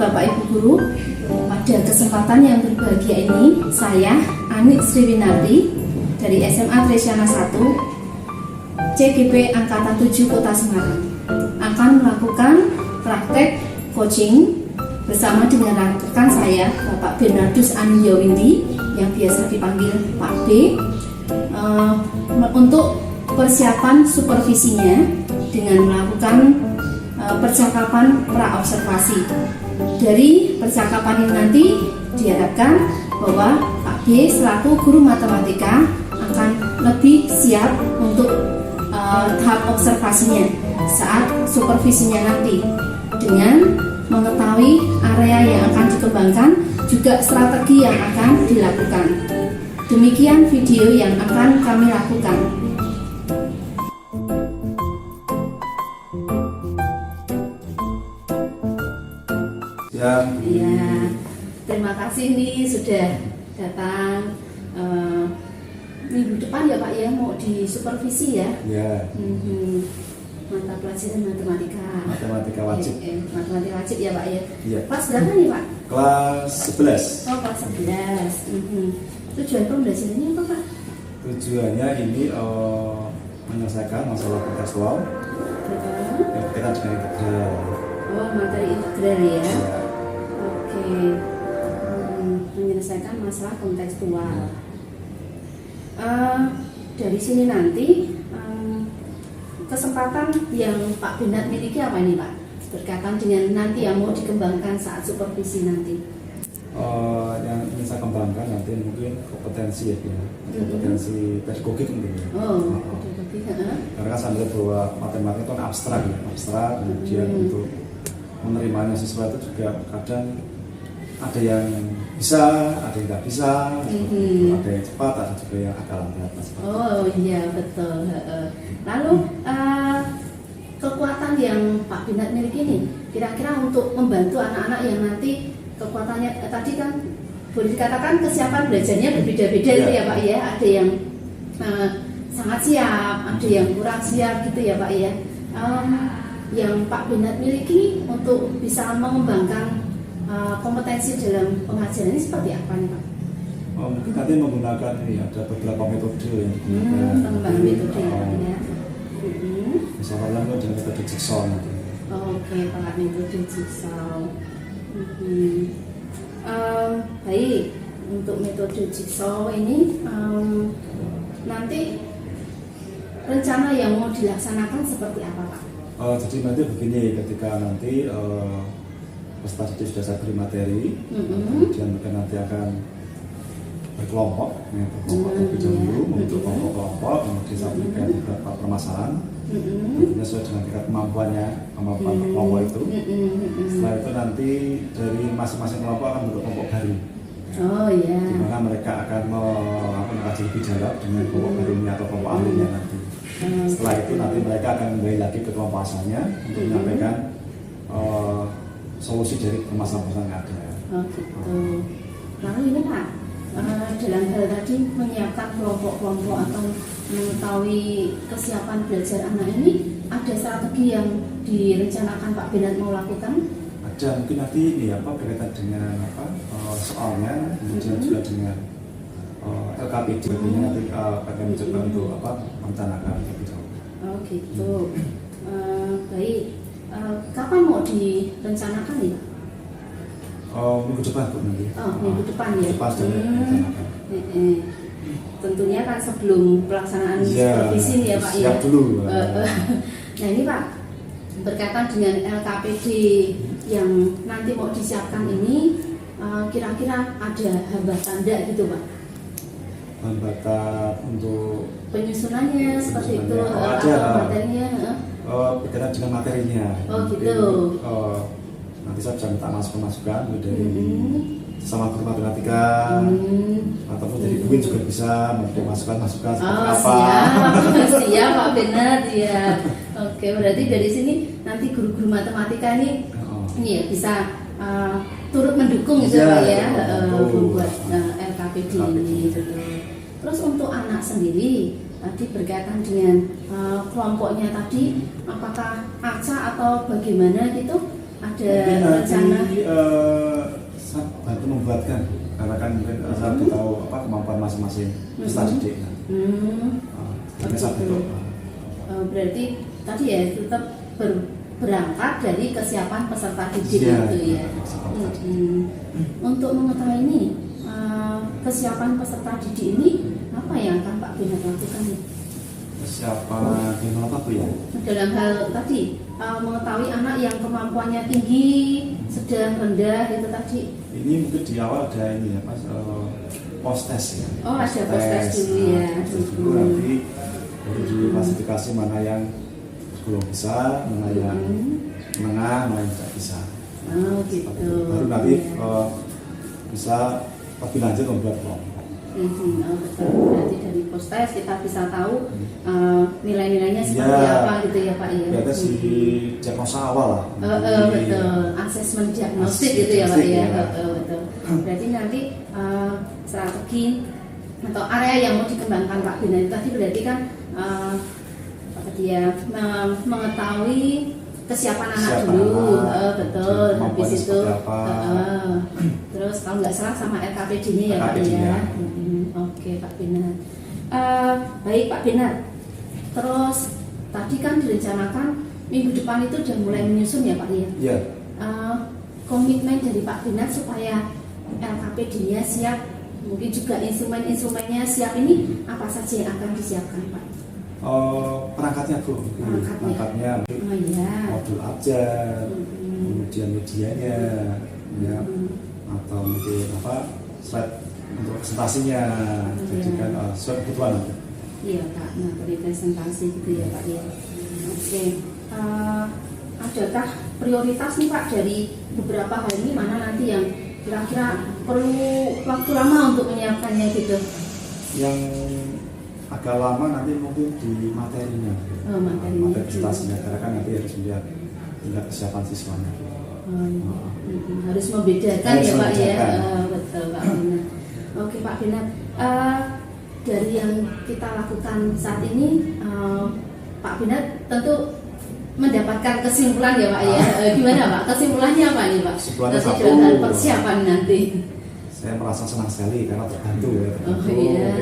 Bapak Ibu Guru, pada kesempatan yang berbahagia ini, saya Anik Sriwinarti dari SMA Tresiana 1 CGP Angkatan 7 Kota Semarang akan melakukan praktek coaching bersama dengan rekan saya Bapak Bernardus Anindya-Windy yang biasa dipanggil Pak B, untuk persiapan supervisinya dengan melakukan percakapan pra-observasi. Dari percakapan ini nanti diharapkan bahwa Pak B selaku guru matematika akan lebih siap untuk tahap observasinya saat supervisinya nanti, dengan mengetahui area yang akan dikembangkan, juga strategi yang akan dilakukan. Demikian video yang akan kami lakukan. Ya, terima kasih nih sudah datang. Minggu depan ya Pak ya, mau di supervisi ya. Ya. Mata pelajaran matematika. Matematika wajib. Matematika wajib ya Pak ya. Ya. Kelas berapa nih Pak? Kelas 11. Oh, kelas 11. Tujuan pembelajarannya apa Pak? Tujuannya ini menyelesaikan masalah kontekstual yang berkaitan dengan integral. Oh, materi integral ya. Ya. Oke. Menyelesaikan masalah kontekstual. Dari sini nanti kesempatan yang Pak Bernard miliki apa ini Pak? Berkaitan dengan nanti yang mau dikembangkan saat supervisi nanti. Yang ingin saya kembangkan nanti mungkin kompetensi ya, kompetensi pedagogik mungkin ya. Pedagogik. Karena kan saya melihat bahwa matematika itu kan abstrak ya, kemudian untuk menerimanya siswa itu juga kadang ada yang bisa, ada yang nggak bisa, ada yang cepat, ada juga yang agak lambat. Oh iya betul. Lalu kekuatan yang Pak Bernard miliki ini, kira-kira untuk membantu anak-anak yang nanti kekuatannya tadi kan boleh dikatakan kesiapan belajarnya berbeda-beda gitu ya Pak ya. Ada yang sangat siap, ada yang kurang siap gitu ya Pak ya. Yang Pak Bernard miliki untuk bisa mengembangkan kompetensi dalam pengajaran ini seperti apa nih Pak? Mungkin nanti menggunakan ini ada beberapa metode yang digunakan. Pengembangan metode ya. Misalnya dengan metode jigsaw nanti. Oke, Pak, metode jigsaw. Baik, untuk metode jigsaw ini nanti rencana yang mau dilaksanakan seperti apa Pak? Jadi nanti begini, ketika nanti peserta didik sudah saya beri materi, kemudian mereka nanti akan berkelompok terlebih dahulu, membentuk kelompok-kelompok, kemudian saya berikan beberapa permasalahan, tentunya sesuai dengan tingkat kemampuan kelompok itu. Setelah itu nanti dari masing-masing kelompok akan membentuk kelompok baru. Oh iya. Di mana mereka akan mengkaji lebih dalam dengan kelompok barunya atau kelompok ahlinya nanti. Setelah itu nanti mereka akan kembali lagi ke kelompok asalnya untuk menyampaikan solusi dari permasalahan yang ada. Oh gitu. Lalu ini Pak, dalam hal tadi menyiapkan kelompok-kelompok atau mengetahui kesiapan belajar anak ini, ada strategi yang direncanakan Pak Bernard mau lakukan? Ada, mungkin nanti ini berkaitan dengan soalnya, kemudian juga dengan LKPD nanti akan mencoba untuk merencanakan lebih dahulu. Oh gitu. Baik. Kapan mau direncanakan ya? Minggu depan Bu nanti. Minggu depan ya. Depan sudah direncanakan. Tentunya kan sebelum pelaksanaan supervisi ya Pak ya. Siap dulu. Nah ini Pak, berkaitan dengan LKPD yang nanti mau disiapkan ini, kira-kira ada hambatan enggak gitu Pak? Hambatan untuk penyusunannya seperti itu, ada materinya berkaitan dengan materinya. Oh Mungkin, gitu. nanti saya bisa minta masukan dari sama guru matematika ataupun dari UIN juga bisa memberi masukan seperti apa. Siap Pak Bernard ya. Oke, berarti dari sini nanti guru-guru matematika ini ya bisa turut mendukung gitu Pak ya, membuat LKPD ini. Terus untuk anak sendiri tadi berkaitan dengan kelompoknya tadi, apakah acak atau bagaimana gitu? Ada rencana? Saya bantu membuatkan, karena kan mungkin saya tahu apa kemampuan masing-masing peserta didik. Berarti tadi ya tetap berangkat dari kesiapan peserta didik itu ya. Untuk mengetahui ini kesiapan peserta didik ini apa yang akan Pak Bernard lakukan? Kesiapan gimana Pak ya? Dalam hal tadi mengetahui anak yang kemampuannya tinggi, sedang, rendah gitu tadi. Ini mungkin di awal ada ini ya Mas, post test ya. Oh ada post test dulu ya. Dulu nanti baru diklasifikasi mana yang belum bisa, mana yang menengah, mana yang tidak bisa. Oh gitu. Baru nanti bisa lebih lanjut membuat kelompok. Oh, betul. Berarti dari post test kita bisa tahu nilai-nilainya seperti apa gitu ya Pak ya. Berarti si diagnosa awal lah. Betul. Asesmen diagnostik gitu ya Pak ya. Betul. Berarti nanti strategi atau area yang mau dikembangkan Pak Bernard tadi berarti kan dia mengetahui kesiapan anak dulu, betul. Habis itu, terus kalau nggak salah sama LKPD-nya ya Pak ya. Oke Pak Bernard. Baik Pak Bernard. Terus tadi kan direncanakan minggu depan itu sudah mulai menyusun ya Pak ya. Iya. Komitmen dari Pak Bernard supaya LKPD-nya siap, mungkin juga instrumen-instrumennya siap ini apa saja yang akan disiapkan Pak? Perangkatnya Bu, perangkatnya modul ajar, kemudian medianya, ya, atau mungkin apa slide untuk presentasinya, jadi kan sesuai kebutuhan. Iya Pak, materi presentasi gitu ya Pak ya. Oke, adakah prioritas nih Pak dari beberapa hal ini mana nanti yang kira-kira perlu waktu lama untuk menyiapkannya gitu? Yang agak lama nanti mungkin di materinya, materi presentasinya, karena kan nanti harus melihat tingkat kesiapan siswanya. Harus membedakan ya Pak ya, betul Pak Bernard. Oke Pak Bernard, dari yang kita lakukan saat ini, Pak Bernard tentu mendapatkan kesimpulan ya Pak ya. Gimana Pak? Kesimpulannya apa nih Pak? Kesimpulannya nanti dalam persiapan nanti. Saya merasa senang sekali karena terbantu ya.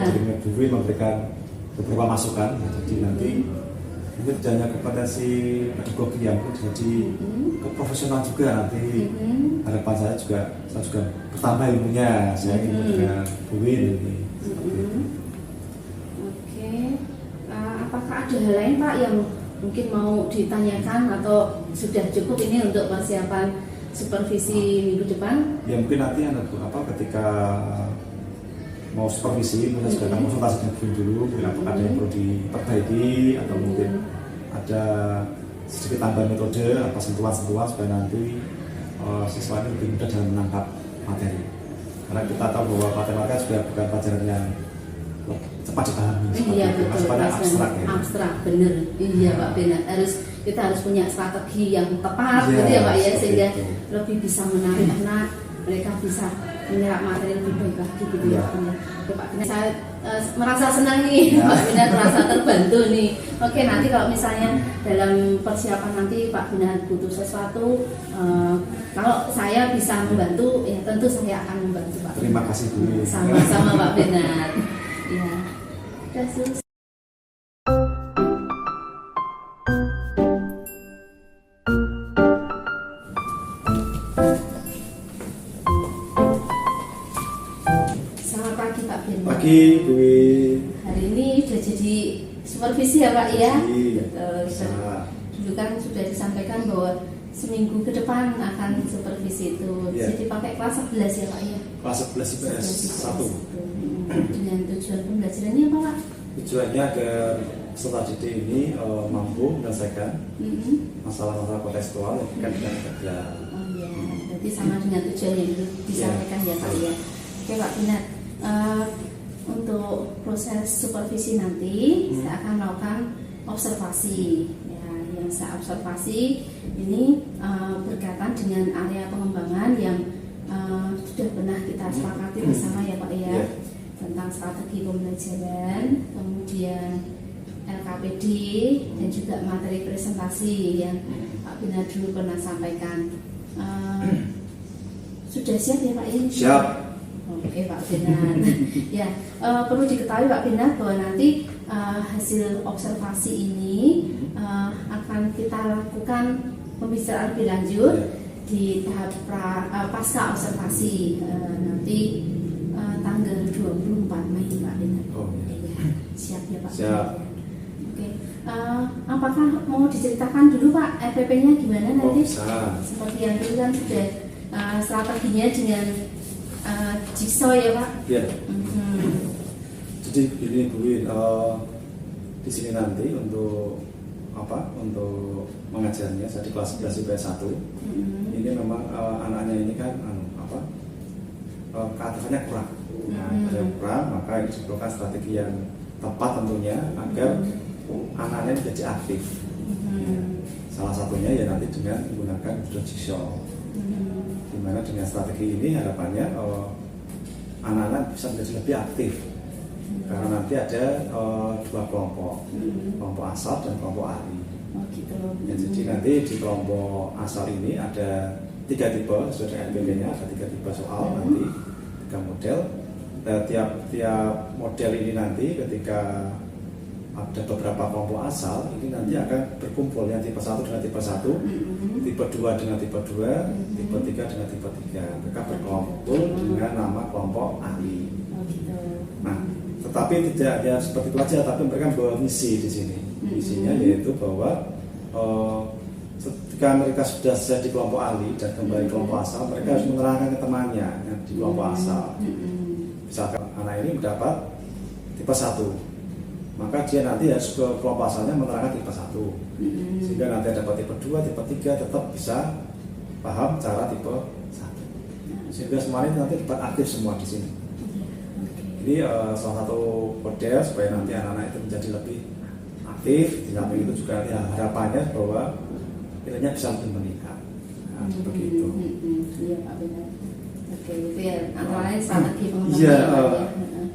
Jadi Bui memberikan beberapa masukan, jadi nanti mungkin tidak hanya kompetensi pedagogi yang jadi keprofesional juga nanti. Harapan saya juga bertambah ilmunya, saya ingin dengan Bui ini. Oke, apakah ada hal lain Pak yang mungkin mau ditanyakan atau sudah cukup ini untuk persiapan supervisi minggu depan? Ya mungkin nanti ketika mau supervisi mungkin sudah konsultasi dengan dulu, mungkin apakah ada yang perlu diperbaiki atau mungkin ada sedikit tambahan metode atau sentuhan-sentuhan supaya nanti siswa ini lebih mudah dalam menangkap materi. Karena kita tahu bahwa matematika juga bukan pelajaran yang cepat dipahami. Iya betul, pada abstrak ya. Abstrak bener. Iya Pak Bernard, kita harus punya strategi yang tepat gitu ya Pak ya, sehingga lebih bisa menarik anak, mereka bisa menyerap materi lebih baik lagi gitu ya Pak Bernard. Pak Bernard, saya merasa senang nih Pak Bernard, merasa terbantu nih. Oke, nanti kalau misalnya dalam persiapan nanti Pak Bernard butuh sesuatu, kalau saya bisa membantu, ya tentu saya akan membantu Pak. Terima kasih Bu. Sama-sama Pak Bernard. Ya, udah selesai. Selamat pagi Pak Bernard. Pagi Bu. Hari ini sudah jadi supervisi ya Pak ya. Betul. Dulu kan sudah disampaikan bahwa seminggu ke depan akan supervisi itu. Jadi pakai kelas 11 ya Pak ya. Kelas 11 IPS 1. Dengan tujuan pembelajarannya apa Pak? Tujuannya agar peserta didik ini mampu menyelesaikan masalah-masalah kontekstual yang terkait dengan kerja. Oh iya, berarti sama dengan tujuan yang disampaikan ya Pak ya. Oke Pak Binar, untuk proses supervisi nanti saya akan melakukan observasi. Ya, yang saya observasi ini berkaitan dengan area pengembangan yang sudah pernah kita sepakati bersama ya Pak ya, tentang strategi pembelajaran, kemudian LKPD dan juga materi presentasi yang Pak Binar dulu pernah sampaikan. Sudah siap ya Pak ini? Siap. Oke Pak Binar. Ya, perlu diketahui Pak Binar bahwa nanti hasil observasi ini akan kita lakukan pembicaraan lebih lanjut di tahap pasca observasi nanti tanggal 24 Mei Pak Binar. Oh, ya. Siap ya Pak? Siap. Oke. Apakah mau diceritakan dulu Pak RPP-nya gimana nanti? Bisa. Seperti yang dulu kan sudah strateginya dengan jigsaw ya Pak? Iya. Jadi ini Bu Win, di sini nanti untuk untuk mengajarnya saya di kelas 11 IPS 1. Ini memang anaknya ini kan keaktifannya kurang. Kurang, maka ini diperlukan strategi yang tepat tentunya agar anaknya menjadi aktif. Salah satunya ya nanti dengan menggunakan metode jigsaw. Dimana dengan strategi ini harapannya anak-anak bisa menjadi lebih aktif. Karena nanti ada dua kelompok, kelompok asal dan kelompok ahli. Oh gitu. Ya, jadi nanti di kelompok asal ini ada 3 tipe, sudah RPP-nya ada 3 tipe soal nanti 3 model. Tiap model ini nanti ketika ada beberapa kelompok asal ini nanti akan berkumpul yang tipe 1 dengan tipe 1, tipe 2 dengan tipe 2, tipe 3 dengan tipe 3. Mereka berkumpul dengan nama kelompok ahli. Oh gitu. Nah, tetapi tidak hanya seperti itu aja, tapi mereka membawa misi di sini. Misinya yaitu bahwa ketika mereka sudah selesai di kelompok ahli dan kembali ke kelompok asal, mereka harus menerangkan ke temannya yang di kelompok asal. Misalkan anak ini mendapat tipe 1, maka dia nanti harus ke kelompok asalnya menerangkan tipe 1, sehingga nanti dapat tipe 2, tipe 3 tetap bisa paham cara tipe 1, sehingga semuanya nanti dapat aktif semua di sini. Ini salah satu model supaya nanti anak-anak itu menjadi lebih aktif. Di samping itu juga harapannya bahwa nilainya bisa lebih meningkat. Nah, begitu. Iya Pak Benar. Oke, itu ya antara lain strategi pengembangan. Iya.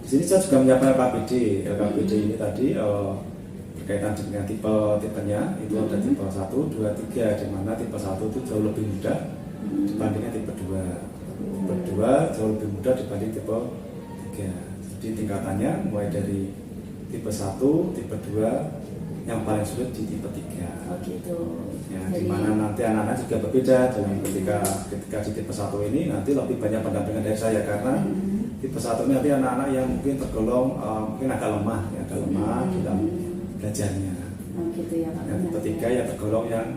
Di sini saya juga menyiapkan LKPD. LKPD ini tadi berkaitan dengan tipenya itu ada tipe 1, 2, 3, di mana tipe 1 itu jauh lebih mudah dibandingkan tipe 2. Tipe 2 jauh lebih mudah dibanding tipe 3. Jadi tingkatannya mulai dari tipe 1, tipe 2, yang paling sulit di tipe 3. Oh gitu. Ya, di mana nanti anak-anak juga berbeda dengan ketika di tipe 1 ini nanti lebih banyak pendampingan dari saya karena tipe 1 ini nanti anak-anak yang mungkin tergolong mungkin agak lemah dalam belajarnya. Oh gitu ya Pak. Yang tipe 3 ya tergolong yang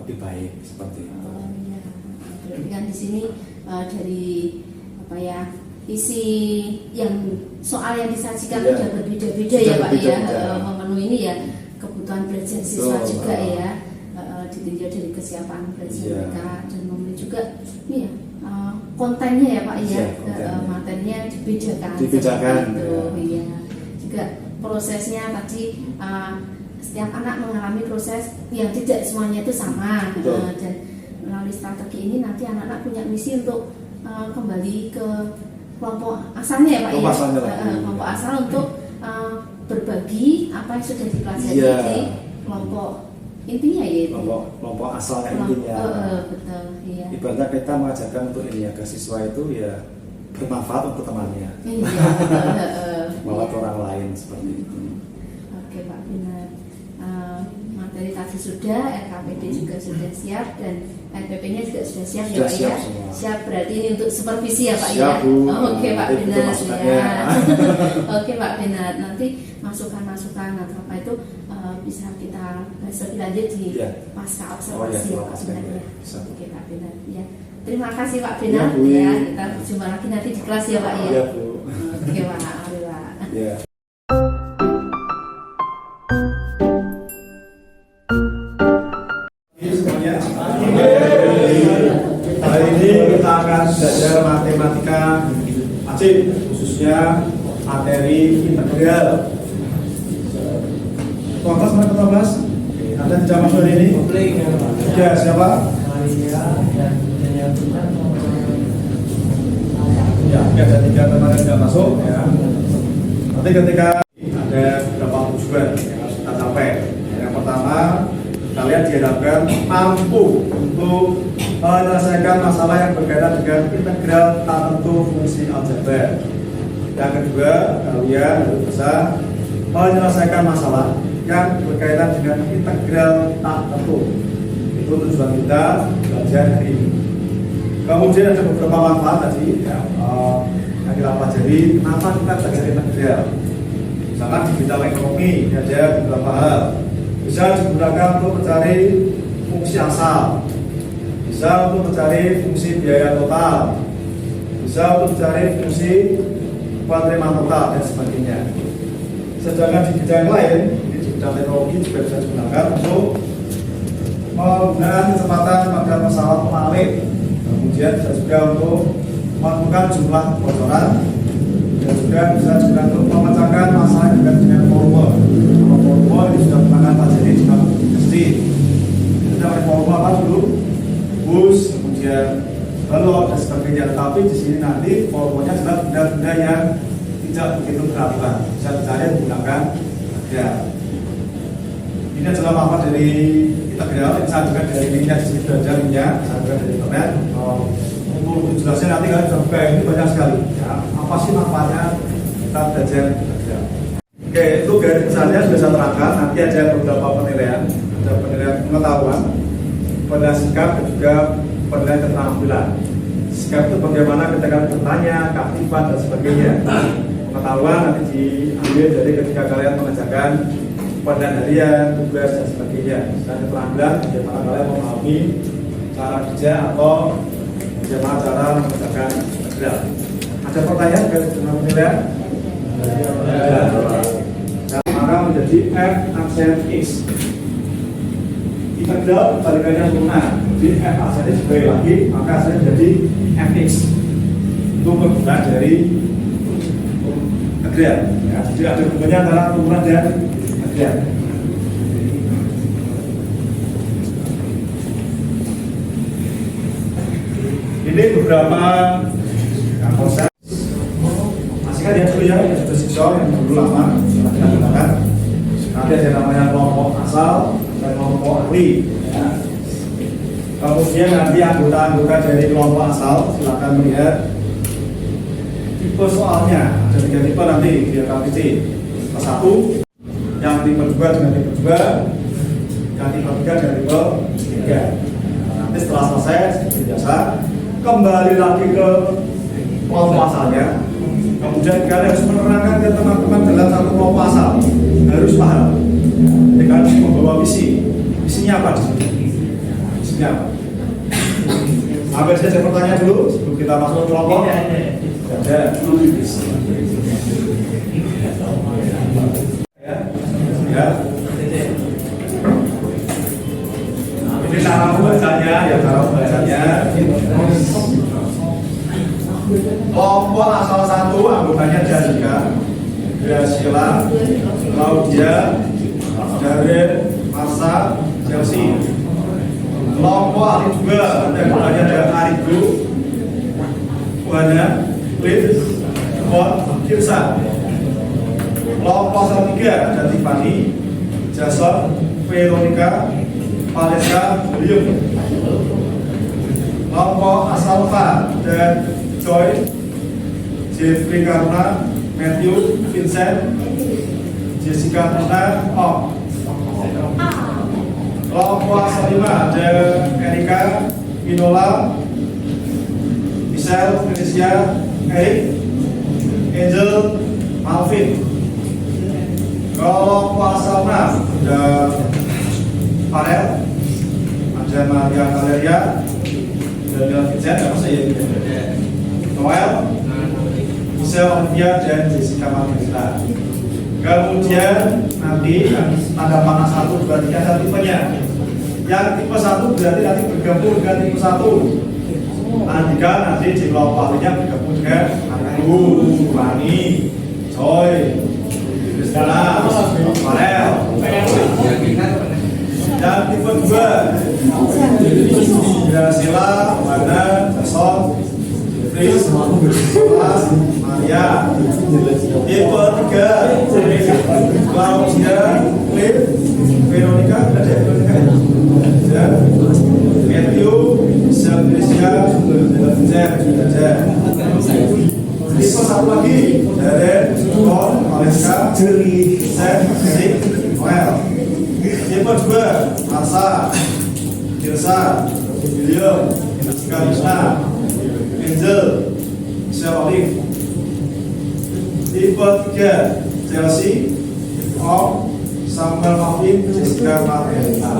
lebih baik seperti itu. Oh iya. Berarti kan di sini dari isi yang soal yang disajikan sudah berbeda-beda ya Pak ya, memenuhi ini ya kebutuhan belajar siswa juga ya, ditinjau dari kesiapan belajar mereka dan memenuhi juga ini ya kontennya ya Pak ya, materinya dibedakan itu ya. Juga prosesnya tadi setiap anak mengalami proses yang tidak semuanya itu sama, dan melalui strategi ini nanti anak-anak punya misi untuk kembali ke kelompok asalnya ya Pak kelompok asal untuk berbagi apa yang sudah dipelajari di kelompok intinya ya kelompok asalnya intinya. Betul, iya. Ibaratnya kita mengajarkan untuk ini agar siswa itu ya bermanfaat untuk temannya. Iya, Bahwa orang lain seperti itu. Oke Pak Binar, materi tadi sudah, LKPD juga sudah siap dan LPP-nya juga sudah siap ya Pak ya. Siap berarti ini untuk supervisi ya Pak ya. Oke Pak Binar ya. Oke Pak Binar, nanti masukan-masukan atau apa itu bisa kita bahas lebih lanjut di pasca observasi ya Pak Binar ya. Oke Pak Binar ya. Terima kasih Pak Binar ya. Kita berjumpa lagi nanti di kelas ya Pak ya. Iya Bu. Oke Pak. Ya. Hari ini kita akan belajar matematika wajib, khususnya materi integral. Kelas mana kelas? Ada di jam sore ini? Ya, siapa? Ya, ada 3 teman yang tidak masuk ya. Nanti ketika ada beberapa tujuan yang harus kita capai. Yang pertama, kalian diharapkan mampu untuk menyelesaikan masalah yang berkaitan dengan integral tak tentu fungsi aljabar. Yang kedua, kalian harus bisa menyelesaikan masalah yang berkaitan dengan integral tak tentu. Itu tujuan kita belajar hari ini. Kemudian ada beberapa manfaat tadi ya, yang kita pelajari kenapa kita belajar integral. Misalkan di bidang ekonomi ada beberapa hal. Bisa digunakan untuk mencari fungsi asal, bisa untuk mencari fungsi biaya total, bisa untuk mencari fungsi penerimaan total dan sebagainya. Sedangkan di bidang lain, di bidang teknologi juga bisa digunakan untuk menggunakan kecepatan pada pesawat penarik, kemudian bisa juga untuk menentukan jumlah kebocoran, dan juga bisa digunakan untuk memecahkan masalah dengan volume. Volume ini sudah pernah pelajari di dalam SD. Kita pakai volume apa dulu? Bus, kemudian balon dan sebagainya. Tapi di sini nanti volumenya adalah benda-benda yang tidak begitu berat, bisa dicari menggunakan integral. Ini adalah manfaat dari integral. Bisa juga dari linknya di sini belajar linknya, bisa juga dari internet. Untuk jelasnya nanti kalian bisa buka, ini banyak sekali. Ya, apa sih manfaatnya kita belajar integral? Oke, itu garis besarnya sudah saya terangkan. Nanti ada beberapa penilaian, ada penilaian pengetahuan, penilaian sikap, dan juga penilaian keterampilan. Sikap itu bagaimana ketika bertanya, keaktifan dan sebagainya. Pengetahuan nanti diambil dari ketika kalian mengerjakan penilaian harian, tugas dan sebagainya. Dan keterampilan bagaimana kalian memahami cara kerja atau bagaimana cara mengerjakan integral. Ada pertanyaan dengan penilaian? Maka menjadi F aksen X. Integral balikannya turunan. Jadi F aksennya sebagai lagi, maka aksennya menjadi Fx. Itu perhubungan dari integral. Ya, jadi ada hubungannya antara turunan dan integral. Ini beberapa konsep. Masih kan ya dulu ya, sudah siksa yang dulu lama sudah kita gunakan. Nanti ada namanya kelompok asal dan kelompok ahli. Ya. Kemudian nanti anggota-anggota dari kelompok asal silakan melihat tipe soalnya. Ada 3 tipe nanti di AKPC. Tipe 1, yang tipe 2 dengan tipe 2, yang tipe 3 dan tipe 3. Nanti setelah selesai seperti biasa kembali lagi ke kelompok asalnya. Kemudian kalian harus menerangkan ke teman-teman dalam satu kelompok asal, harus paham. Jadi kalian harus membawa misi. Misinya apa di sini? Misinya apa? Apa saja pertanyaan dulu sebelum kita masuk ke kelompok? Ada. Ya. Ini cara membacanya, ya cara membacanya. Kelompok asal 1 anggotanya Jessica, Graciela, Claudia, Darren, Marsha, Chelsea. Kelompok ahli 2 anggotanya ada Arigo, Wana, Cliff, Von, Kirsa. Kelompok asal 3 ada Tiffany, Jason, Veronica, Valeska, William. Kelompok asal 4 dan Joy, Jeffrey Karna, Matthew, Vincent, Jessica Tuna, Om. Kelompok asal 5 ada Erika, Minola, Michelle, Felicia, Eric, Angel, Malvin. Kelompok asal 6 ada Farel, ada Maria Valeria, Daniel Vincent, apa saya Noel, Michelle Olivia dan Jessica Margarita. Kemudian nanti tanda panah 1, 2, 3 ada tipenya. Yang tipe 1 berarti nanti bergabung dengan tipe 1. Andika nanti di kelompoknya bergabung dengan aku, Rani, Joy, Kristina, Farel. Dan tipe 2 Sila, Wanda, Jason, Fris, Solas, Maria. Tipe 3 Claudia, Cliff, Veronica, ada Veronica, Matthew, Selfrisya, tipe 1 lagi Darren, John, Valeska, Sam, Sik, Noel. Tipe 2 Asa, Tirsa, William, Krisna, Angel, Michelle Olive. Tipe 3 Chelsea, Om, Samuel Alvin, Jessica Martina.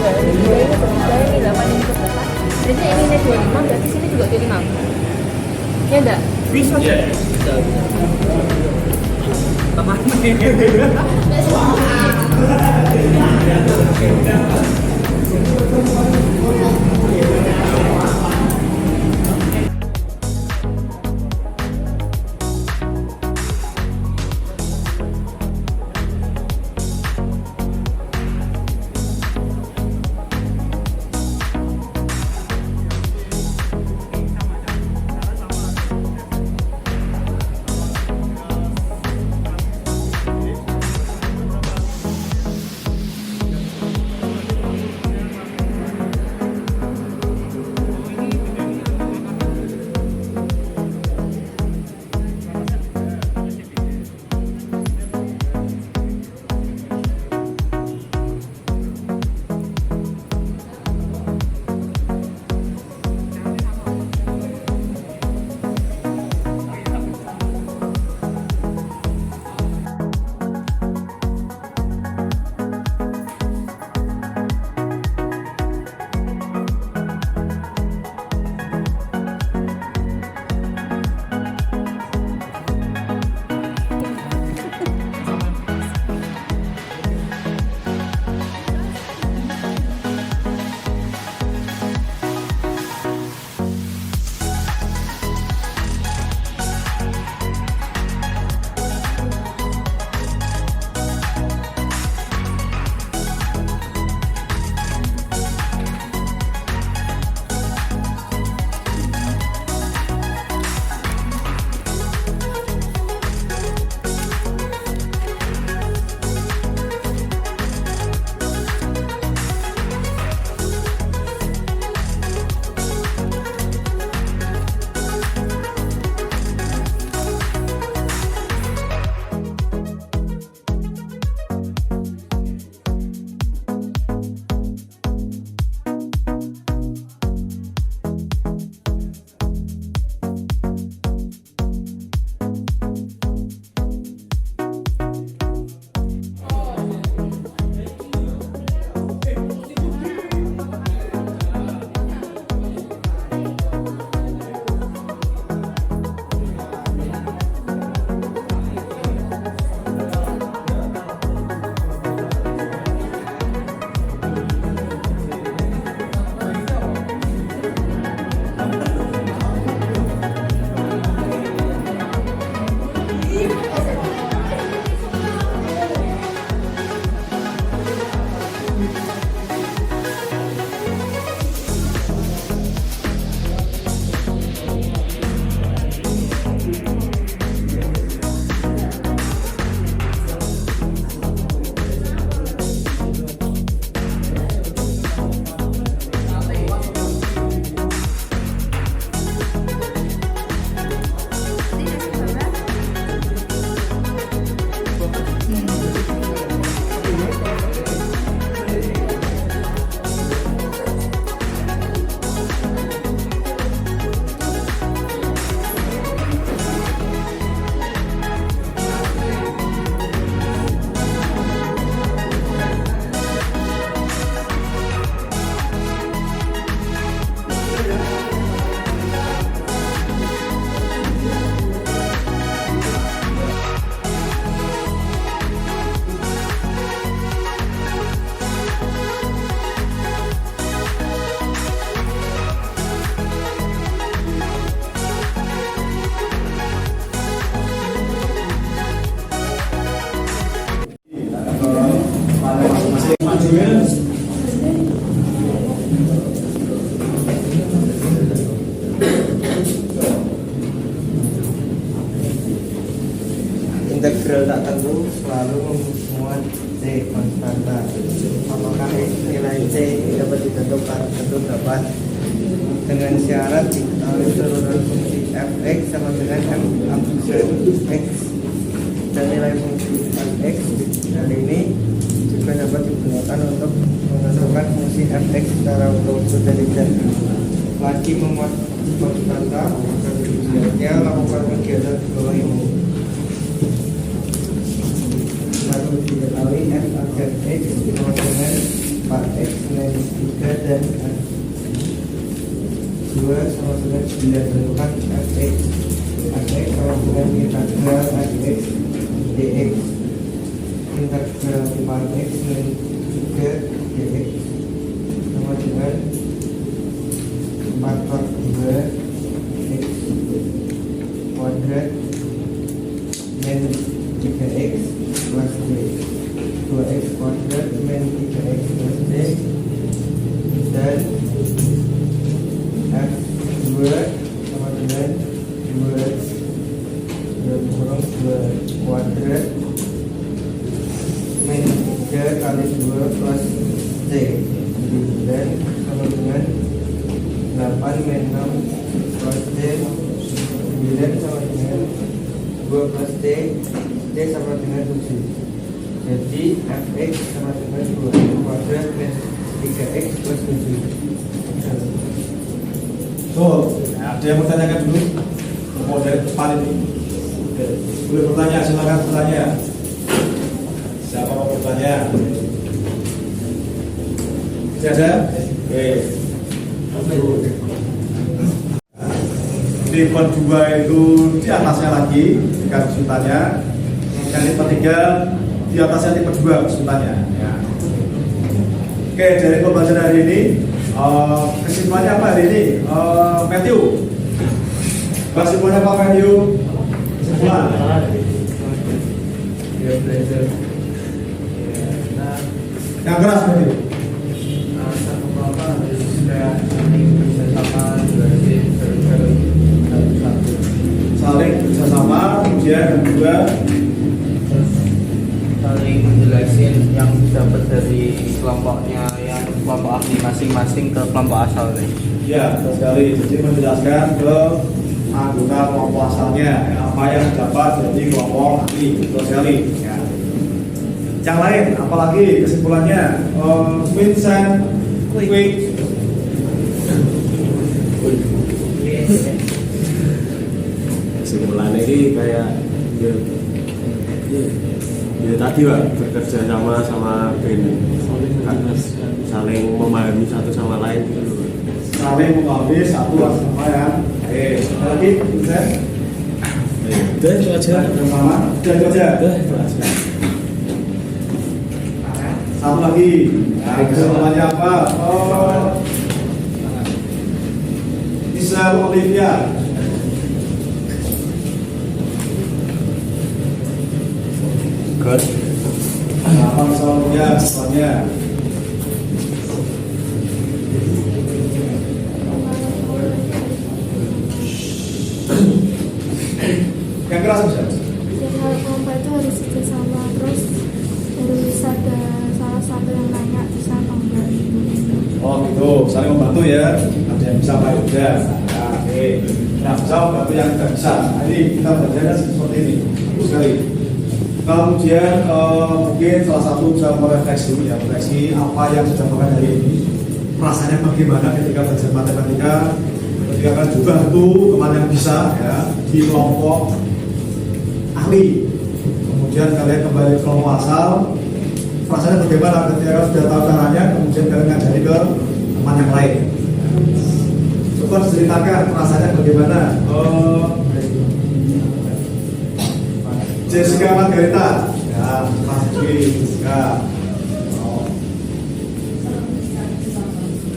ini bertiga ini 8 ini ke berapa? Berarti ini 25 berarti sini juga 25. Ya enggak? Bisa. Iya, bisa. Teman integral tak tentu selalu memuat C konstanta. Apakah nilai C dapat ditentukan? Tentu dapat, dengan syarat diketahui turunan fungsi fx sama dengan f absen x, dan nilai fungsi fx hal ini juga dapat digunakan untuk menentukan fungsi fx secara otodidak. Lagi memuat konstanta, maka tujuannya lakukan kegiatan di bawah ini. Lalu diketahui f absen x sama dengan 4x nilai dan F2 sama dengan 9 tentukan Fx. Fx sama dengan integral Fx dx, integral 4x min 3 dx sama dengan 4 per 2 x kuadrat min 3x plus d, 2x kuadrat min 3x plus d, dan F2 sama dengan 2 kuadrat min 3 kali 2 plus D, dan sama dengan 8 min 6 plus D, 9 sama dengan 2 plus D, D sama dengan 7. Jadi Fx sama dengan 2 kuadrat min 3x plus 7. Ada yang mau tanyakan dulu? Mau dari depan ini? Boleh bertanya, silakan bertanya. Siapa mau bertanya? Tidak ada? Oke. Di kon 2 itu di atasnya lagi tingkat kesulitannya. Yang tipe 3 di atasnya tipe 2 kesulitannya. Ya. Oke, dari pembelajaran hari ini kesimpulannya apa hari ini? Matthew. Kesimpulannya apa Matthew? Kesimpulan. Ya belajar. Yang keras Matthew. Satu kelompok harus kayak saling bersama, jelasin satu-satu. Saling bersama, kemudian yang kedua Saling menjelasin yang dapat dari kelompoknya, yang kelompok ahli masing-masing ke kelompok asal. ya betul sekali. Jadi menjelaskan ke anggota kelompok asalnya apa yang dapat dari kelompok ahli, betul sekali. Ya. Yang lain, apalagi kesimpulannya Vincent Quick. Kesimpulannya ini kayak ya tadi Pak, bekerja sama saling memahami satu sama lain gitu. Saling memahami satu sama yang lain. Lagi Vincent? Udah itu aja. Bersama, udah itu aja. Satu lagi, nah, kesimpulannya apa? Isel Olivia. Good. Apa misalnya kesimpulannya? Yang keras bisa? Kalau kelompok itu harus kerjasama, terus harus ada salah satu yang nanya bisa atau enggak. Oh gitu, saling membantu ya. Ada yang bisa, Pak Yuda. Nah, oke. Nah, bisa membantu yang tidak bisa. Nah, ini kita belajarnya seperti ini. Bagus sekali. Kemudian mungkin salah satu bisa merefleksi dulu ya, refleksi apa yang sudah pernah hari ini. Rasanya bagaimana ketika belajar matematika, ketika kan juga itu teman yang bisa ya di kelompok ahli. Kemudian kalian kembali ke kelompok asal. Rasanya bagaimana ketika sudah tahu caranya, kemudian kalian ngajari ke teman yang lain. Coba ceritakan rasanya bagaimana. Jessica Margarita, ya, pasti Jessica.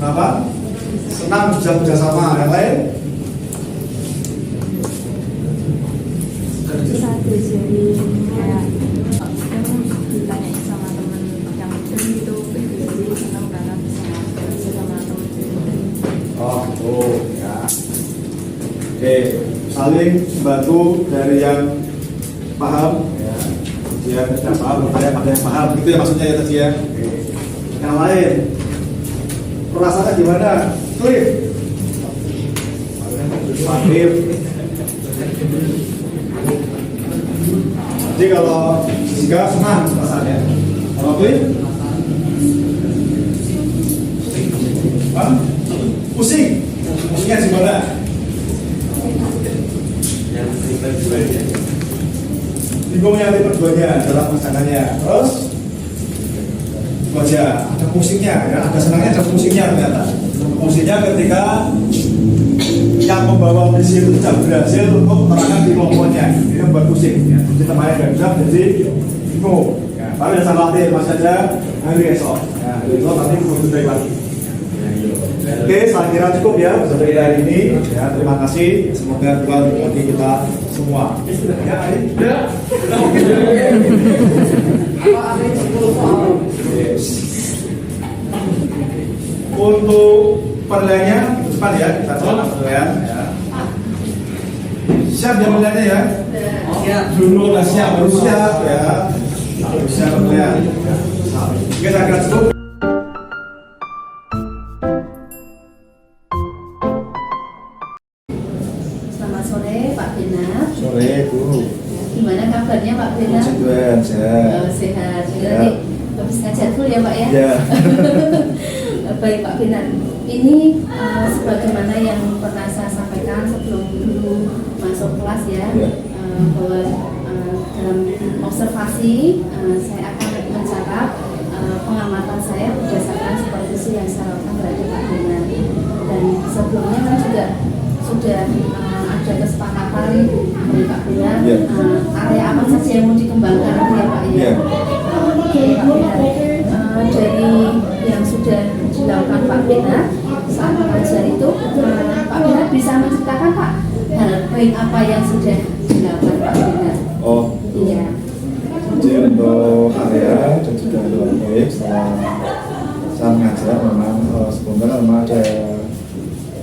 Kenapa? Senang bisa bekerjasama. Yang lain? Bisa belajarin kayak ditanya sama teman yang itu jadi senang karena bisa belajar sama teman. Oh, gitu ya. Oke, saling membantu dari yang paham, ya. Dia tidak paham, ada yang paham. Itu ya maksudnya ya tadi ya. Oke. Yang lain, perasaannya gimana? Cliff. Cliff. Jadi kalau Jessica senang perasaannya. Kalau Cliff? Hah? Pusing. Pusingnya gimana? Yang tipe 2-nya. Bingungnya tipe 2-nya dalam masakannya. Terus? Itu aja, ada pusingnya ya, ada senangnya, ada pusingnya ternyata. Pusingnya ketika yang membawa misi itu tidak berhasil untuk menerangkan di kelompoknya, ini membuat pusing ya. Jadi temannya nggak bisa, jadi info ya. Tapi jangan khawatir, masih ada hari esok ya, hari esok nanti lebih baik lagi. Oke, saya kira cukup ya untuk hari ini ya, terima kasih, semoga Tuhan bagi kita semua ya. Untuk penilaiannya cepat ya, kita coba penilaian ya. Siap ya penilaiannya ya? Siap. Dulu udah siap, baru siap ya. Siap penilaian. Oke, saya kira cukup. Selamat sore Pak Benar. Sore Bu. Gimana kabarnya Pak Benar? Puji Tuhan, sehat. Sehat. Juga Sehat. nih habis ngajar full ya Pak ya? Ya. Baik Pak Benar. Ini sebagaimana yang pernah saya sampaikan sebelum dulu masuk kelas ya, Ya. bahwa dalam observasi saya akan mencatat pengamatan saya berdasarkan supervisi yang saya lakukan terhadap Pak Benar. Dan sebelumnya kan juga sudah ada kesepakatan dari Pak Benar Ya. area apa saja yang mau dikembangkan ya Pak ya. Ya. Oke Pak Benar. Dari yang sudah dilakukan Pak Benar saat mengajar itu, Pak Benar bisa menceritakan Pak hal baik apa yang sudah dilakukan Pak Benar? Oh, Iya. jadi untuk area dan juga untuk proyek setelah saya mengajar memang sebelumnya memang ada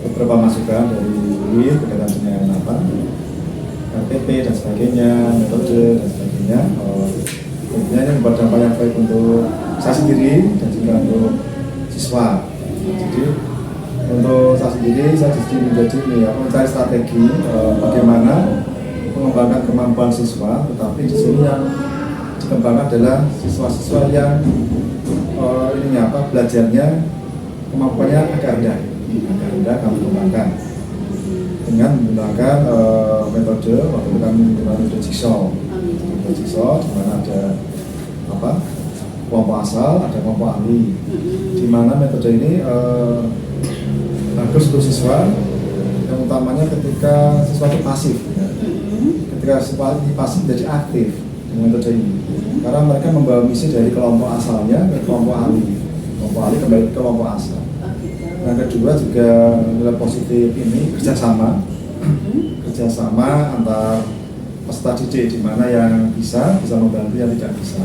beberapa masukan dari berkaitan dengan apa RTP dan sebagainya, metode dan sebagainya. Tentunya ini membuat dampak yang baik untuk saya sendiri dan juga untuk siswa. Jadi untuk saya sendiri, saya menjadi mencari strategi bagaimana mengembangkan kemampuan siswa, tetapi di sini yang dikembangkan adalah siswa-siswa yang belajarnya kemampuannya agak rendah kami kembangkan dengan menggunakan metode waktu itu kami menggunakan metode jigsaw, di mana ada kelompok asal, ada kelompok ahli, di mana metode ini bagus untuk siswa yang utamanya ketika siswa itu pasif ya. Ketika siswa ini pasif menjadi aktif dengan metode ini karena mereka membawa misi dari kelompok asalnya ke kelompok ahli kembali ke kelompok asal. Yang kedua juga nilai positif ini kerjasama antar peserta didik, di mana yang bisa membantu yang tidak bisa.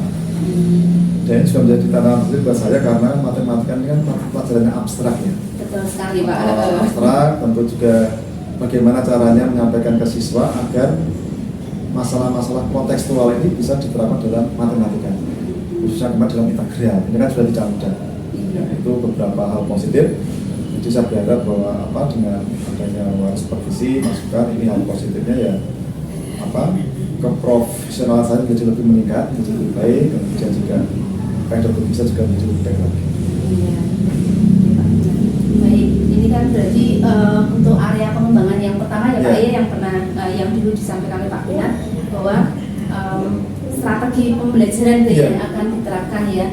Dan juga menjadi tantangan positif buat saya karena matematika ini kan pelajarannya abstrak ya. Betul sekali Pak. Abstrak, tentu juga bagaimana caranya menyampaikan ke siswa agar masalah-masalah kontekstual ini bisa diterapkan dalam matematika, khususnya dalam integral. Ini kan sudah tidak mudah. Ya, itu beberapa hal positif. Jadi saya berharap bahwa dengan adanya supervisi masukan ini hal positifnya ya keprofesionalan saya menjadi lebih meningkat, menjadi lebih baik, kemudian juga dokter bisa juga menjadi lebih baik lagi. Iya. Baik, ini kan berarti untuk area pengembangan yang pertama ya Pak ya, yang pernah yang dulu disampaikan oleh Pak Benar bahwa strategi pembelajaran yang akan diterapkan ya,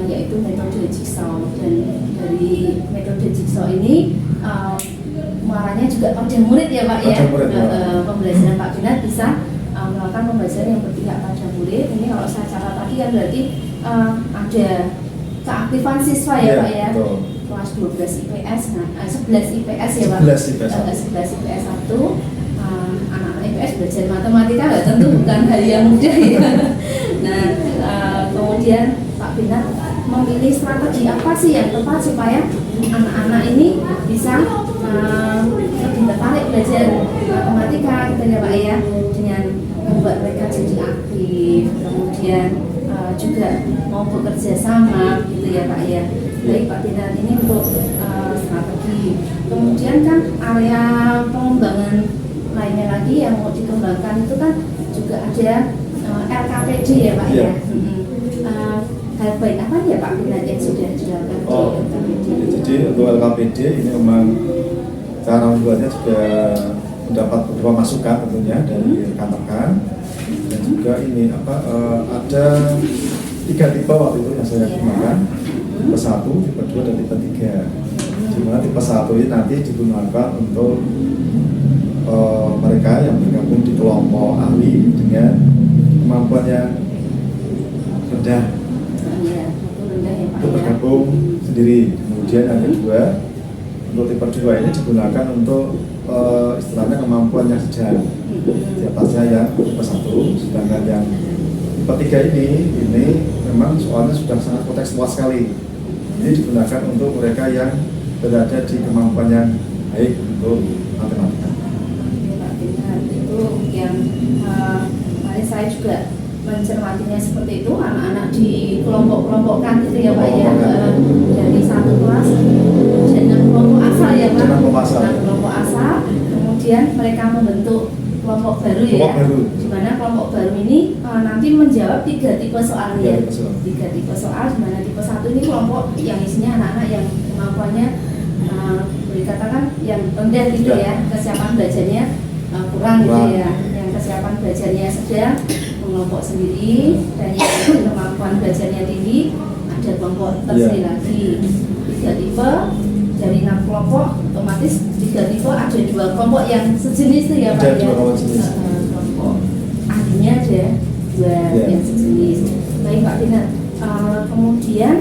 yaitu metode jigsaw, dan dari metode jigsaw ini muaranya juga pada murid ya Pak ya. Pembelajaran Pak Benar bisa melakukan pembelajaran yang berpihak pada murid. Ini kalau saya catat tadi kan berarti ada keaktifan siswa ya Pak ya. Betul. Kelas 12 IPS, 11 IPS ya Pak. 11 IPS 1. Anak-anak IPS belajar matematika nggak tentu bukan hal yang mudah ya. Nah, kemudian Pak Benar memilih strategi apa sih yang tepat supaya anak-anak ini bisa lebih tertarik belajar matematika gitu ya Pak ya, dengan membuat mereka jadi aktif, kemudian juga mau bekerja sama gitu ya Pak ya. Baik Pak Benar, ini untuk strategi. Kemudian kan area pengembangan lainnya lagi yang mau dikembangkan itu kan juga ada LKPD ya Pak ya. Hal baik apa ya Pak Benar yang sudah dilakukan di LKPD? Jadi untuk LKPD ini memang cara membuatnya juga mendapat beberapa masukan tentunya dari rekan-rekan, dan juga ini ada 3 tipe waktu itu yang saya gunakan. tipe 1, tipe 2, dan tipe 3. Di mana tipe 1 ini nanti digunakan untuk mereka yang bergabung di kelompok ahli dengan kemampuan yang rendah. Ya, itu rendah ya Pak. Itu bergabung sendiri. Kemudian yang kedua, untuk tipe 2 ini digunakan untuk istilahnya kemampuan yang sedang, di atasnya yang tipe 1. Sedangkan yang tipe 3 ini memang soalnya sudah sangat kontekstual sekali. Ini digunakan untuk mereka yang berada di kemampuan yang baik untuk matematika. Itu yang kemarin saya juga mencermatinya seperti itu, anak-anak di kelompok-kelompokkan gitu ya Pak ya, dari satu kelas dan kelompok asal ya Pak, kelompok asal, kemudian mereka membentuk kelompok baru ya, di mana kelompok baru ini nanti menjawab 3 tipe soal ya, 3 tipe soal, di mana tipe 1 ini kelompok yang isinya anak-anak yang kemampuannya boleh dikatakan yang rendah gitu ya, kesiapan belajarnya kurang gitu ya, yang kesiapan belajarnya sedang mengelompok sendiri, dan yang kemampuan belajarnya tinggi ada kelompok tersendiri lagi. 3 tipe dari 6 kelompok, otomatis 3 tipe ada 2 kelompok yang sejenis tuh ya Pak ya. Kelompok ahlinya ada 2 yang sejenis. Baik Pak Binar, kemudian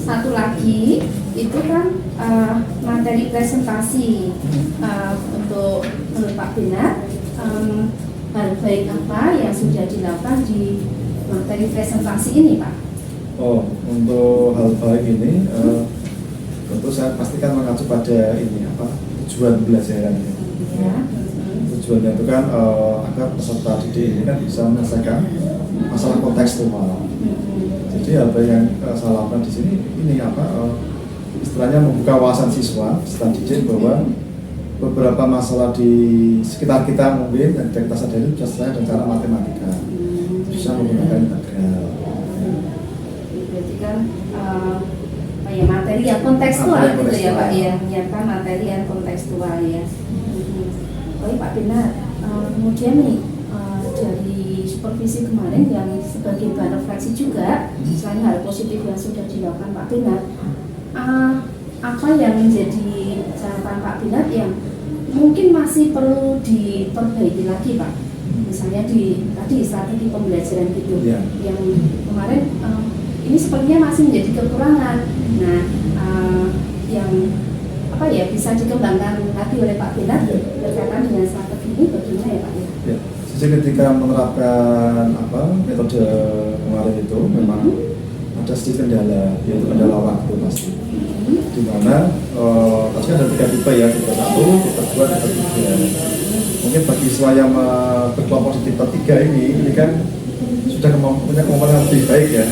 satu lagi itu kan materi presentasi untuk menurut Pak Binar, hal baik apa yang sudah dilakukan di materi presentasi ini Pak? Oh, untuk hal baik ini tentu saya pastikan mengacu pada ini tujuan pembelajaran. Ya. Tujuannya itu kan agar peserta didik ini kan bisa menyelesaikan masalah kontekstual. Jadi apa yang saya lakukan di sini ini istilahnya membuka wawasan siswa peserta didik bahwa beberapa masalah di sekitar kita mungkin yang kita sadari bisa selesai dengan cara matematika, bisa menggunakan integral. Berarti kan materi yang kontekstual gitu ya Pak ya, menyiapkan materi yang kontekstual ya. Baik Pak Binar, kemudian nih dari supervisi kemarin yang sebagai bahan refleksi juga, selain hal positif yang sudah dilakukan Pak Binar, apa yang menjadi catatan Pak Binar yang mungkin masih perlu diperbaiki lagi Pak? Misalnya tadi strategi pembelajaran gitu, yang kemarin ini sepertinya masih menjadi kekurangan. Nah, yang bisa dikembangkan lagi oleh Pak Binar berkaitan dengan strategi ini bagaimana ya Pak ya? Jadi ketika menerapkan metode kemarin itu memang ada sedikit kendala, yaitu kendala waktu pasti. Di mana pasti ada 3 tipe ya, tipe 1, tipe 2, tipe 3. Mungkin bagi siswa yang berkelompok di tipe 3 ini kan sudah punya kemampuan yang lebih baik ya.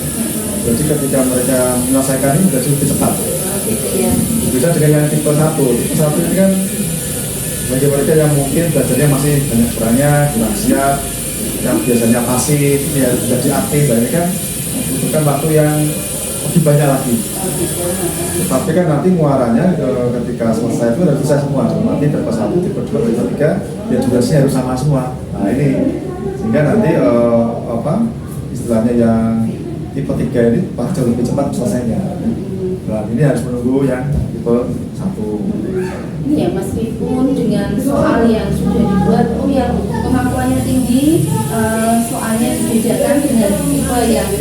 Jadi ketika mereka menyelesaikan ini menjadi lebih cepat. Bisa dengan yang tipe 1. Tipe 1 ini kan bagi mereka yang mungkin belajarnya masih banyak kurangnya, kurang siap, yang biasanya pasif, ya jadi aktif, dan ini kan membutuhkan waktu yang lebih banyak lagi. Tapi kan nanti muaranya ketika selesai itu harus bisa semua. Nanti tipe 1, tipe 2, tipe 3 ya durasinya harus sama semua. Nah ini sehingga nanti istilahnya yang tipe 3 ini jauh lebih cepat selesainya. Nah ini harus menunggu yang tipe 1. Ini ya, meskipun dengan soal yang sudah dibuat, yang kemampuannya tinggi, soalnya dibedakan dengan tipe yang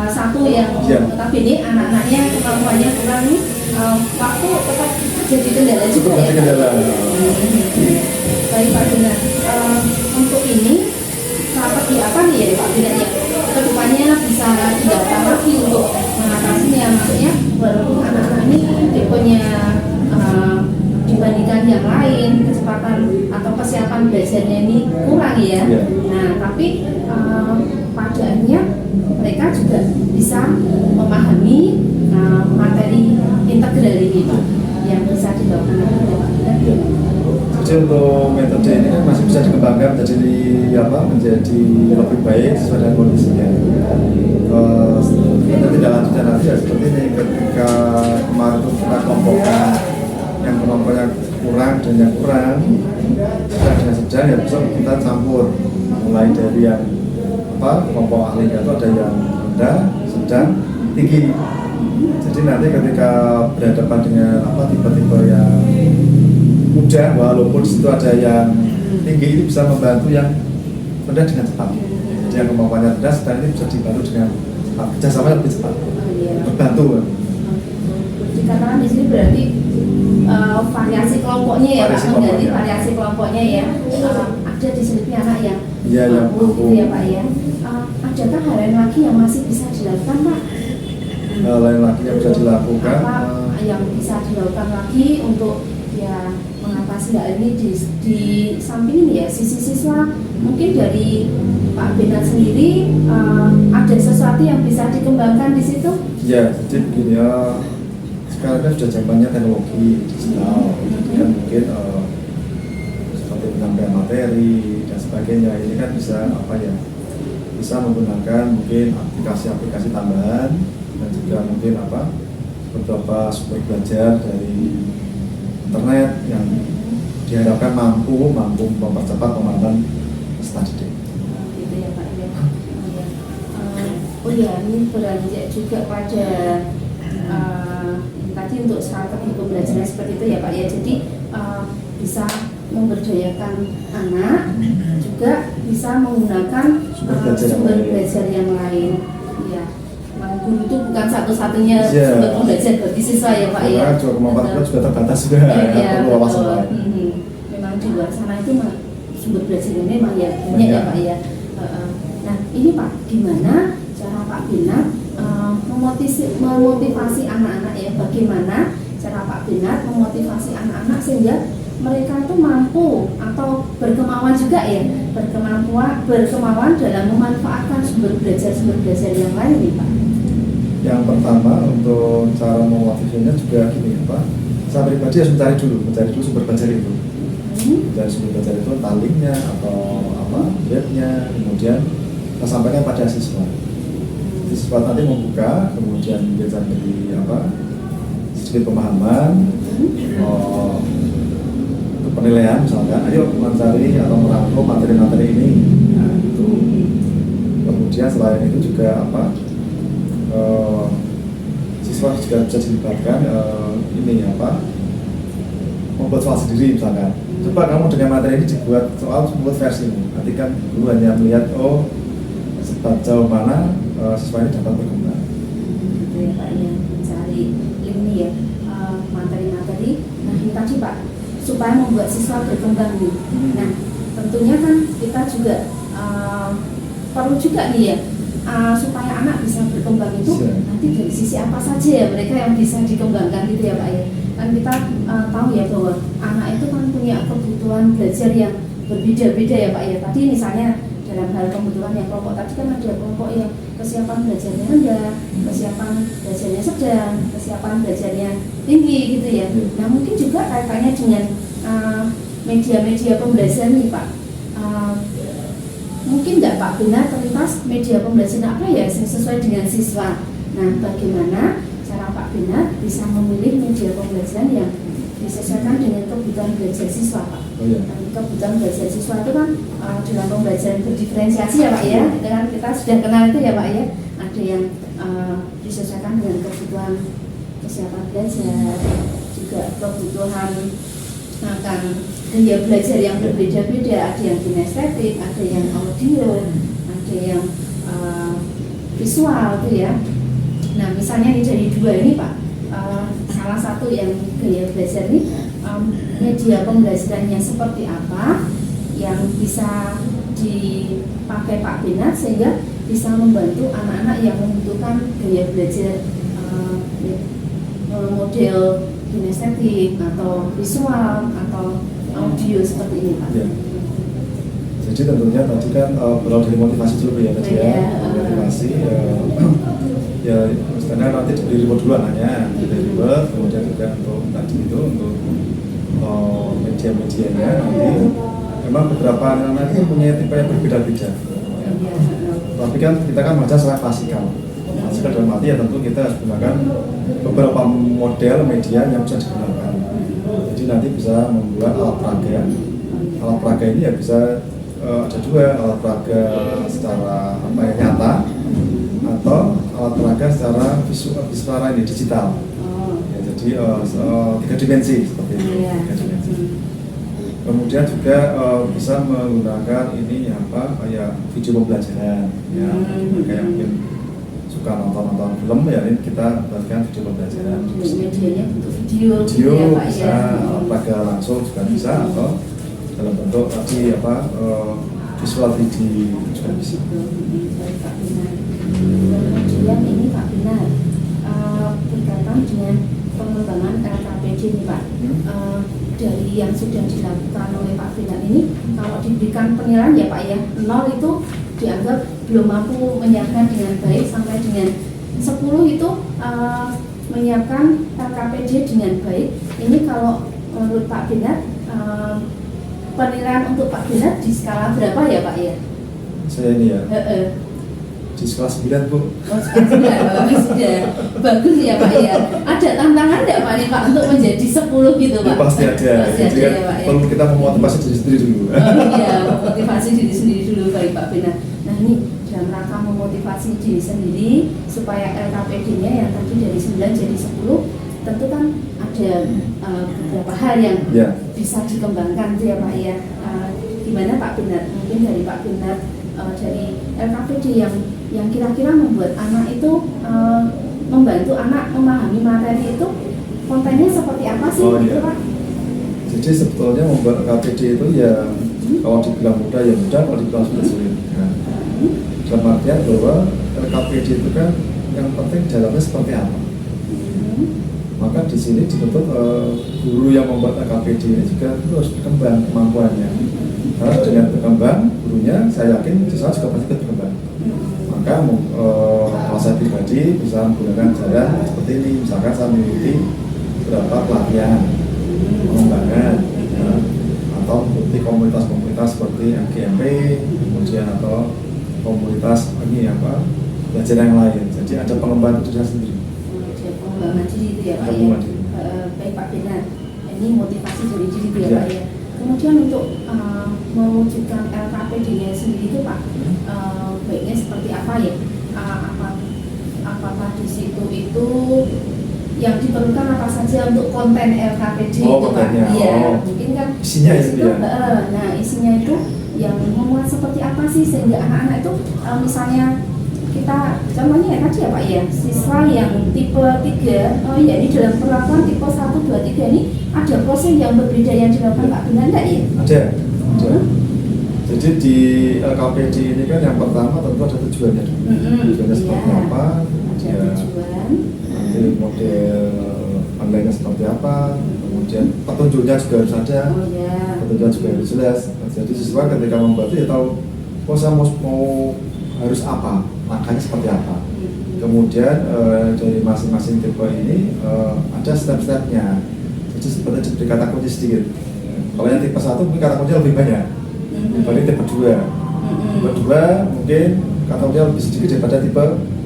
1 yang notabene anak-anaknya kemampuannya kurang, waktu tetap jadi kendala juga ya. Baik Pak Binar, untuk ini strategi apa nih ya Pak Binar yang kedepannya bisa dilakukan lagi untuk mengatasinya, maksudnya walaupun anak-anak ini tipenya dibandingkan yang lain, kecepatan atau kesiapan belajarnya ini kurang ya. Nah, tapi pada akhirnya mereka juga bisa memahami materi integral ini Pak, yang bisa dilakukan oleh Pak Binar. Jadi untuk metode ini kan masih bisa dikembangkan menjadi lebih baik sesuai dengan kondisinya. Kita tidak lanjutkan nanti ya seperti ini, ketika kemarin itu kita kelompokkan yang kemampuannya kurang dan yang kurang, sedang ya besok kita campur, mulai dari yang kelompok ahli itu ada yang rendah, sedang, tinggi. Jadi Jadi nanti ketika berhadapan dengan tipe-tipe yang mudah, walaupun di situ ada yang tinggi, ini bisa membantu yang rendah dengan cepat. Jadi yang kemampuannya rendah sedang ini bisa dibantu dengan cepat, kerjasama lebih cepat, berbantu. Dikatakan di sini berarti variasi kelompoknya ya Variasi Pak, mengganti kelompoknya. variasi kelompoknya ya. Ada di sini anak yang Iya, yang mampu gitu mampu. ya Pak ya. Adakah hal lain lagi yang masih bisa dilakukan Pak? Hal lain lagi yang bisa dilakukan, Apa yang bisa dilakukan lagi untuk ya mengatasi hal ini di samping ini ya sisi siswa, mungkin dari Pak Benat sendiri ada sesuatu yang bisa dikembangkan di situ? ya jadi begini ya, sekarang kan sudah zamannya teknologi digital, jadi kan mungkin seperti penyampaian materi dan sebagainya, ini kan bisa bisa menggunakan mungkin aplikasi-aplikasi tambahan dan juga mungkin beberapa sumber belajar dari internet yang diharapkan mampu mempercepat pemahaman peserta didik. Gitu ya Pak ya. Oh ya, ini beranjak juga pada tadi untuk strategi pembelajaran seperti itu ya Pak ya. Jadi bisa memberdayakan anak, juga bisa menggunakan sumber belajar yang lain. Ya, guru itu bukan satu-satunya sumber pembelajar bagi siswa ya Pak ya. Juga kemampuan kita juga terbatas juga, Ya, perlu wawasan betul. lain. Memang di luar sana itu sumber belajar ini memang ya banyak ya Pak ya. Nah ini Pak, gimana cara Pak Benat memotivasi anak-anak ya? Bagaimana cara Pak Benat memotivasi anak-anak sehingga mereka itu mampu atau berkemauan juga ya, berkemauan dalam memanfaatkan sumber belajar yang lain nih Pak? Yang pertama untuk cara memotivasinya juga gini ya Pak, saya pribadi harus mencari dulu sumber belajar itu. Dari sumber belajar itu entah linknya atau webnya, kemudian kita sampaikan pada siswa. Siswa nanti membuka, kemudian dia jadi sedikit pemahaman, untuk penilaian misalkan, ayo mencari atau merangkum materi-materi ini. Nah, itu. Kemudian selain itu juga siswa juga bisa dilibatkan membuat soal sendiri misalkan. Coba kamu dengan materi ini dibuat soal, membuat versimu. Nanti kan guru hanya melihat sejauh mana siswa ini dapat berkembang. Gitu ya Pak ya, mencari ini ya materi-materi. Nah ini tadi Pak, supaya membuat siswa berkembang nih. Nah tentunya kan kita juga perlu juga nih ya supaya anak bisa berkembang itu nanti dari sisi apa saja ya mereka yang bisa dikembangkan gitu ya Pak ya. Kan kita tahu ya bahwa anak itu kan punya kebutuhan belajar yang berbeda-beda ya Pak ya. Tadi misalnya dalam hal kebutuhan yang kelompok tadi kan ada kelompok yang kesiapan belajarnya rendah, kesiapan belajarnya sedang, kesiapan belajarnya tinggi gitu ya. Nah mungkin juga kaitannya dengan media-media pembelajaran nih Pak. Mungkin nggak Pak Benat terlintas media pembelajaran apa ya sesuai dengan siswa. Nah bagaimana cara Pak Benat bisa memilih media pembelajaran yang disesuaikan dengan kebutuhan belajar siswa Pak? Kebutuhan belajar siswa itu kan dalam pembelajaran berdiferensiasi ya Pak ya. Dengan kita sudah kenal itu ya Pak ya. Ada yang disesuaikan dengan kebutuhan kesiapan belajar, juga kebutuhan akan gaya belajar yang berbeda-beda. Ada yang kinestetik, ada yang audio, ada yang visual itu ya. Nah misalnya ini dari dua ini Pak, salah satu yang gaya belajar ini media pembelajarannya seperti apa yang bisa dipakai Pak Benat sehingga bisa membantu anak-anak yang membutuhkan gaya belajar model kinestetik atau visual atau audio seperti ini Pak. Ya. Jadi tentunya tadi kan berawal dari motivasi dulu ya tadi motivasi ya misalnya nanti diberi reward dulu anaknya, diberi reward, kemudian juga untuk tadi itu untuk media-medianya nanti memang beberapa anak itu punya tipe yang berbeda-beda. Tapi kan kita kan baca secara klasikal dalam arti ya tentu kita harus gunakan beberapa model media yang bisa digunakan. Jadi nanti bisa membuat alat peraga ini ya bisa ada dua, alat peraga secara nyata atau alat peraga secara secara ini digital. Oh. Ya, jadi 3 dimensi seperti itu. Iya. 3 dimensi. Kemudian juga bisa menggunakan ini apa kayak video pembelajaran ya, kayak mungkin suka nonton film ya, ini kita buatkan video pembelajaran. Medianya bentuk video, Video ya, Pak, bisa, ya. pada langsung juga bisa, atau dalam bentuk tadi apa visual 3D juga bisa. Kemudian ini Pak Binar, berkaitan dengan pengembangan LKPD nih Pak. Dari yang sudah dilakukan oleh Pak Binar ini, kalau diberikan penilaian ya Pak ya, 0 itu dianggap belum mampu menyiapkan dengan baik, sampai dengan 10 itu menyiapkan LKPD dengan baik. Ini kalau menurut Pak Binar, penilaian untuk Pak Binar di skala berapa ya Pak ya? Saya ini ya di skala 9 Bu. Oh, sudah bagus ya Pak ya. Ada tantangan nggak Pak nih Pak untuk menjadi 10 gitu Pak? Ya, pasti ada. Pasti Jadi ada kan ya Pak ya. perlu kita memotivasi diri sendiri dulu. Oh iya, memotivasi diri sendiri dulu baik Pak Binar. Nah ini dalam rangka memotivasi diri sendiri supaya LKPD-nya yang tadi dari 9 jadi 10, tentu kan ada beberapa hal yang bisa dikembangkan tuh ya Pak ya. Gimana Pak Binar? Mungkin dari Pak Binar, dari LKPD yang kira-kira membuat anak itu membantu anak memahami materi itu, kontennya seperti apa sih gitu Pak? Jadi sebetulnya membuat LKPD itu ya kalau dibilang mudah ya mudah, kalau dibilang sulit. Nah, dalam artian bahwa LKPD itu kan yang penting dalamnya seperti apa. Maka di sini dibentuk guru yang membuat LKPD ini juga terus berkembang kemampuannya. Karena dengan berkembang gurunya, saya yakin siswa juga pasti berkembang. Maka kalau saya pribadi bisa menggunakan jalan seperti ini, misalkan saya mengikuti beberapa pelatihan pengembangan ya, atau mengikuti komunitas-komunitas seperti MGMP, kemudian atau komunitas ini apa belajar yang lain. Jadi ada pengembangan diri sendiri. Pengembangan diri itu ya Pak ya. Baik Pak Binar, ini motivasi dari diri itu ya Pak ya. Kemudian untuk mewujudkan LKPD-nya sendiri itu Pak, baiknya seperti apa ya? Apakah di situ itu yang diperlukan apa saja untuk konten LKPD itu Pak? Iya, mungkin kan isinya itu ya. Nah isinya itu yang memuat seperti apa sih sehingga anak-anak itu misalnya kita contohnya ya tadi ya Pak ya, siswa yang tipe 3, oh iya ini dalam perlakuan tipe 1, 2, 3 ini ada proses yang berbeda yang dilakukan Pak Binar enggak ya? Ada. Jadi di LKPD ini kan yang pertama tentu ada tujuannya dulu. Tujuannya seperti apa? Ada tujuan. Nanti model online-nya seperti apa? Kemudian petunjuknya juga harus ada. Oh iya. Petunjuknya juga harus jelas. Jadi siswa ketika membantu ya tahu, oh saya mau harus apa, langkahnya seperti apa. Kemudian dari masing-masing tipe ini ada step-stepnya. Jadi seperti diberi kata kunci sedikit. Kalau yang tipe 1 mungkin kata kunci lebih banyak dibanding tipe 2. Tipe 2 mungkin kata kuncinya lebih sedikit daripada tipe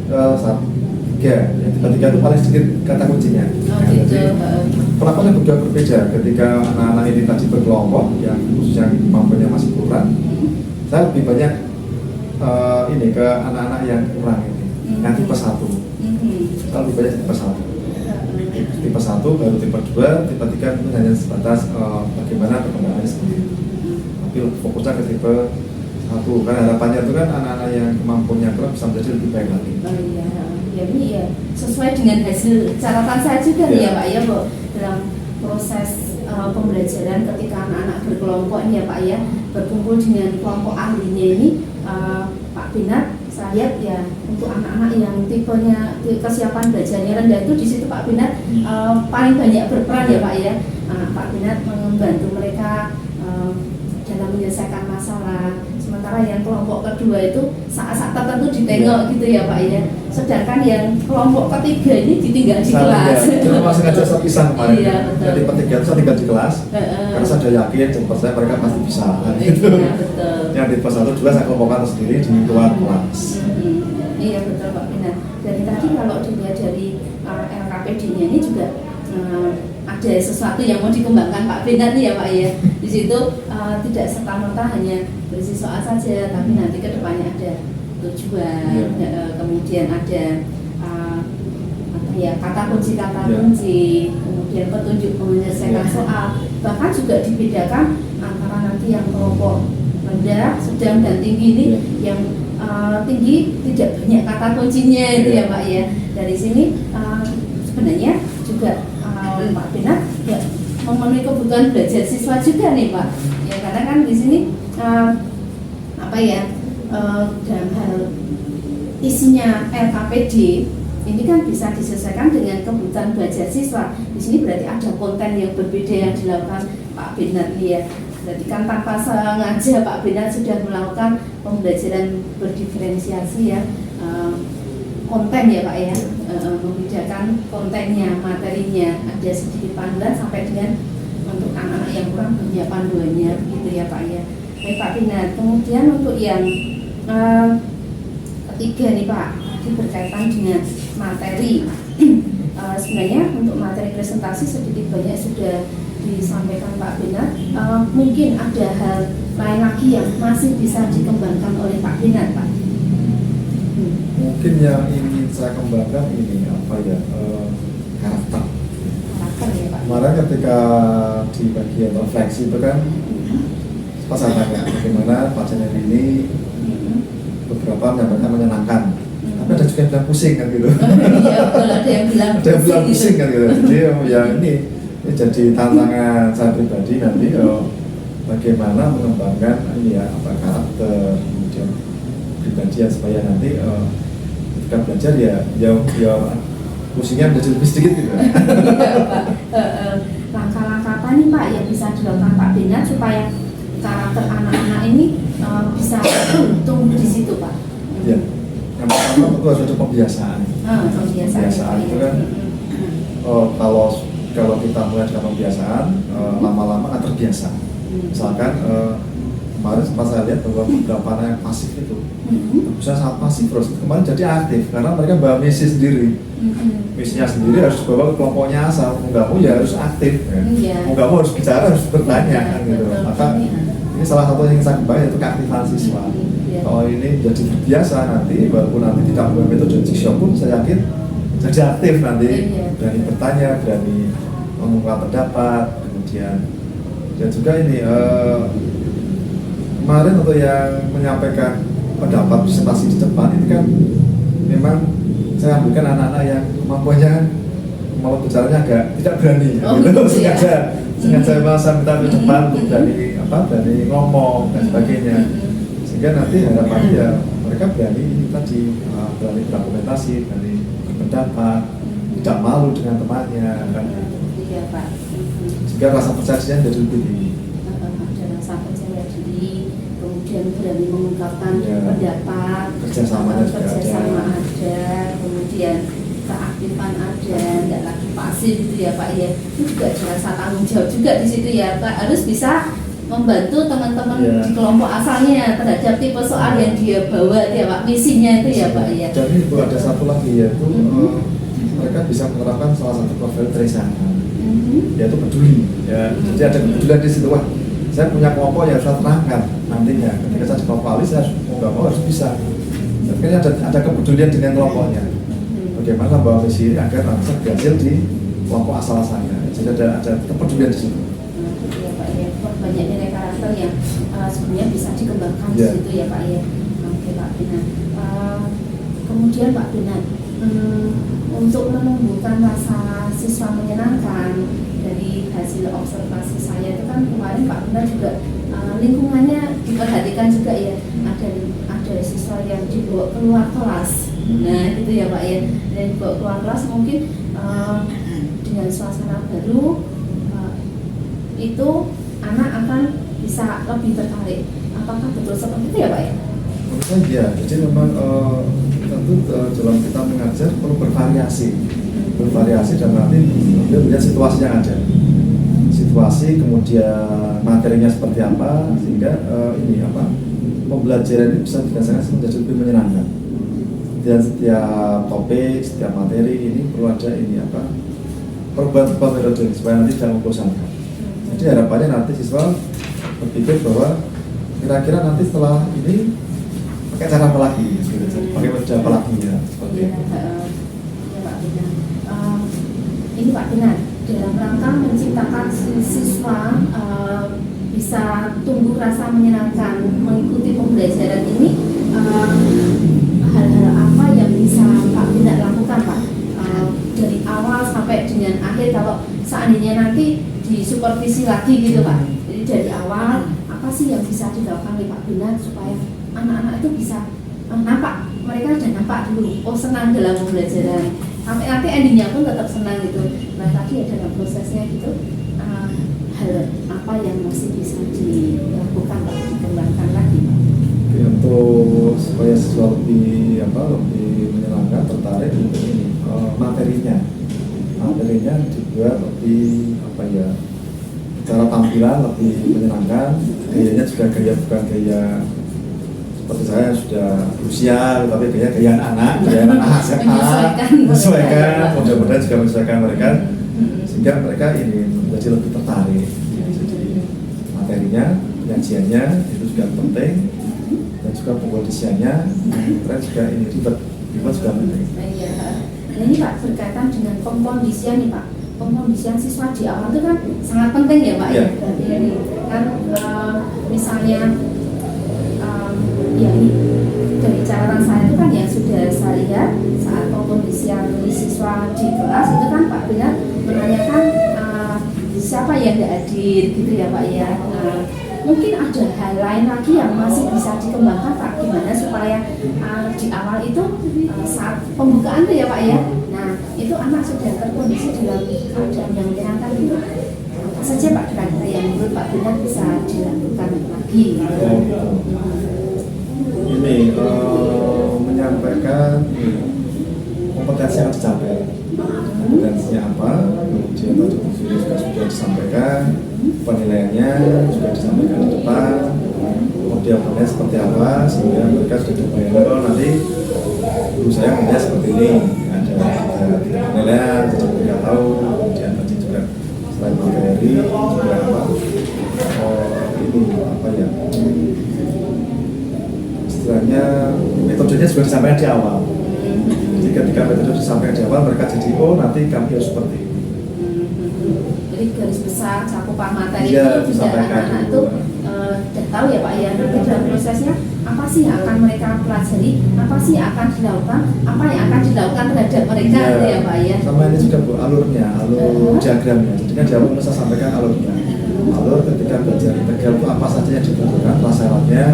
3. Ya, tipe 3 itu paling sedikit kata kuncinya. Jadi perlakuannya berbeda ketika anak-anak ini tadi berkelompok yang khususnya kemampuannya masih kurang. Saya lebih banyak ini ke anak-anak yang kurang ini, yang tipe 1. Saya lebih banyak tipe 1. Tipe 1 baru tipe 2, tipe 3 itu hanya sebatas bagaimana perkembangannya sendiri. Tapi fokusnya ke tipe 1, kan harapannya itu kan anak-anak yang kemampuannya kurang bisa menjadi lebih baik lagi. Oh iya, ya ini ya sesuai dengan hasil catatan saya juga nih ya Pak ya, bahwa dalam proses pembelajaran ketika anak-anak berkelompok ini ya Pak ya, berkumpul dengan kelompok ahlinya ini, Pak Binar saya lihat ya untuk anak-anak yang tipenya kesiapan belajarnya rendah itu di situ Pak Binar paling banyak berperan ya Pak ya. Pak Binar membantu mereka dalam menyelesaikan masalah. Sementara yang kelompok kedua itu saat-saat tertentu ditengok gitu ya Pak ya. Sedangkan yang kelompok ketiga ini ditinggal di kelas. Itu masih ngajar sepisah kemarin. Iya, betul. Jadi tipe 3 itu saya tinggal di kelas. Karena saya sudah yakin dan percaya mereka pasti bisa. Gitu. Iya, betul. Yang tipe 1, 2 saya kelompokkan sendiri di luar kelas. Iya betul Pak Binar. Dari tadi kalau dilihat dari LKPD-nya ini juga ada sesuatu yang mau dikembangkan Pak Binar nih ya Pak ya. Di situ tidak serta-merta hanya berisi soal saja, tapi nanti ke depannya ada tujuan, kemudian ada kata kunci kemudian petunjuk menyelesaikan soal, bahkan juga dibedakan antara nanti yang kelompok rendah, sedang dan tinggi ini yang tinggi tidak banyak kata kuncinya itu ya Pak ya. Dari sini sebenarnya juga Pak Benar juga memenuhi kebutuhan belajar siswa juga nih Pak ya, karena kan di sini dalam hal isinya RKPD ini kan bisa diselesaikan dengan kebutuhan belajar siswa. Di sini berarti ada konten yang berbeda yang dilakukan Pak Benar ya. Berarti kan tanpa sengaja Pak Benar sudah melakukan pembelajaran berdiferensiasi ya, konten ya Pak ya, membedakan kontennya, materinya, ada sedikit panduan sampai dengan untuk anak-anak yang kurang banyak panduannya gitu ya Pak ya. Baik Pak Benar, kemudian untuk yang ketiga nih Pak, ini berkaitan dengan materi. Sebenarnya untuk materi presentasi sedikit banyak sudah disampaikan Pak Benar. Mungkin ada hal lain lagi yang masih bisa dikembangkan oleh Pak Benar Pak. Mungkin yang ingin saya kembangkan ini karakter. Karakter ya Pak. Kemarin ketika di bagian refleksi itu kan pas saya tanya bagaimana pasien ini beberapa menyenangkan. Tapi ada juga yang bilang pusing kan gitu. Iya, ada yang bilang pusing kan gitu. Jadi ya ini jadi tantangan saya pribadi nanti bagaimana mengembangkan karakter kemudian pribadian supaya nanti ketika belajar ya pusingnya menjadi lebih sedikit gitu. Langkah-langkah apa nih Pak yang bisa dilakukan Pak Benar supaya karakter anak-anak ini bisa tumbuh di situ Pak? Ya. Yang pertama itu harus ada pembiasaan. Pembiasaan itu kan kalau kita mulai dengan pembiasaan, lama-lama akan terbiasa. Misalkan kemarin sempat saya lihat bahwa beberapa anak yang pasif itu bisa sangat pasif terus kemarin jadi aktif karena mereka bawa misi sendiri. Misinya sendiri harus dibawa ke kelompoknya asal, nggak mau ya harus aktif, nggak mau harus bicara, harus bertanya kan gitu. Maka ini salah satu yang saya kembali yaitu keaktifan siswa. Kalau ini jadi terbiasa nanti, walaupun nanti tidak menggunakan metode Jigsaw pun saya yakin jadi aktif nanti, berani bertanya, berani mengungkap pendapat, kemudian dan juga ini kemarin untuk yang menyampaikan pendapat presentasi di depan ini kan memang saya ambilkan anak-anak yang kemampuannya mau bicaranya agak tidak berani, sengaja saya minta ke depan untuk berani ngomong dan sebagainya. Sehingga nanti harapannya ya mereka berani berargumentasi, berani berpendapat, tidak malu dengan temannya kan. Iya Pak. Sehingga rasa percaya dirinya jadi lebih tinggi. Ada rasa percaya diri, kemudian berani mengungkapkan pendapat, kerjasamanya juga ada, kemudian keaktifan ada, nggak lagi pasif gitu ya Pak ya. Itu juga ada rasa tanggung jawab juga di situ ya Pak, harus bisa membantu teman-teman di kelompok asalnya terhadap tipe soal yang dia bawa ya Pak, misinya itu ya Pak ya. Dan itu ada satu lagi yaitu mereka bisa menerapkan salah satu profil Teresa, yaitu peduli. Ya, jadi ada kepedulian di situ. Wah, saya punya kelompok yang harus terangkan nantinya. Ketika saya di kelompok alis, saya mau nggak mau harus bisa. Tapi ada kepedulian dengan kelompoknya. Bagaimana membawa misi ini agar nanti berhasil di kelompok asal-asalnya. Jadi ada kepedulian di situ. Banyak nilai karakter yang sebenarnya bisa dikembangkan di situ ya Pak ya. Oke Pak Benar. Kemudian Pak Benar, untuk menumbuhkan rasa siswa menyenangkan dari hasil observasi saya itu kan kemarin Pak Benar juga lingkungannya diperhatikan juga ya. Ada siswa yang dibawa keluar kelas. Nah gitu ya Pak ya. Dan dibawa keluar kelas mungkin dengan suasana baru itu anak akan bisa lebih tertarik. Apakah betul seperti itu ya Pak ya? Menurut saya ya, jadi memang tentu dalam kita mengajar perlu bervariasi dan nanti melihat situasi yang ada, situasi kemudian materinya seperti apa sehingga pembelajaran ini bisa dirasakan menjadi lebih menyenangkan. Dan setiap topik, setiap materi ini perlu ada perubahan metode supaya nanti tidak membosankan. Jadi harapannya nanti siswa berpikir bahwa kira-kira nanti setelah ini pakai cara apa lagi? gitu. Jadi pakai meja apa lagi ya seperti Iya, itu. ya Pak Binar. Ini Pak Binar, dalam rangka menciptakan siswa bisa tumbuh rasa menyenangkan mengikuti pembelajaran ini, hal-hal apa yang bisa Pak Binar lakukan Pak? Dari awal sampai dengan akhir, kalau seandainya nanti disupervisi lagi gitu Pak. Jadi dari awal apa sih yang bisa dilakukan oleh Pak Binar supaya anak-anak itu bisa nampak, mereka sudah nampak dulu, oh senang dalam pembelajaran, sampai nanti endingnya pun tetap senang gitu. Nah tadi ada dalam prosesnya gitu, hal apa yang masih bisa dilakukan Pak, dikembangkan lagi Pak? Oke, untuk supaya siswa lebih menyenangkan, tertarik untuk ini materinya juga lebih secara tampilan lebih menyenangkan, gayanya juga bukan gaya seperti saya sudah usia, tapi gaya anak SMA, menyesuaikan, mudah-mudahan juga menyesuaikan mereka, sehingga mereka ini menjadi lebih tertarik. Jadi materinya, penyajiannya itu juga penting, dan juga pengkondisiannya, dan juga ini ribet juga penting. Nah ini Pak, berkaitan dengan pengkondisian nih Pak, pengkondisian siswa di awal itu kan sangat penting ya Pak ya. Jadi kan misalnya ya ini dari catatan saya itu kan yang sudah saya lihat saat pengkondisian siswa di kelas itu kan Pak Binar menanyakan siapa yang tidak hadir gitu ya Pak ya. Mungkin ada hal lain lagi yang masih bisa dikembangkan Pak, gimana supaya di awal itu saat pembukaan tuh ya Pak ya, nah itu anak sudah terkondisi dalam keadaan yang menyenangkan gitu. Apa saja Pak kira-kira yang menurut Pak Binar bisa dilakukan lagi gitu? Ini menyampaikan kompetensi yang dicapai, kompetensinya apa, kemudian tadi juga sudah disampaikan, penilaiannya juga disampaikan di depan, kemudian penilaian seperti apa, sehingga mereka sudah dibayangkan kalau nanti guru saya menilai seperti ini, ada penilaian, jadi mereka tahu, kemudian tadi juga selain materi juga istilahnya metodenya juga disampaikan di awal. Jadi ketika metode disampaikan di awal, mereka jadi nanti kami harus seperti ini. Jadi garis besar cakupan materi Iya, itu juga anak-anak itu sudah tahu ya Pak ya, nanti dalam prosesnya apa sih yang akan mereka pelajari, apa sih yang akan dilakukan, apa yang akan dilakukan terhadap mereka gitu ya Pak ya. Sama ini juga Bu, alur diagramnya. Jadi kan di awal saya sampaikan alurnya. Alur ketika belajar integral itu apa saja yang dibutuhkan, prasyaratnya,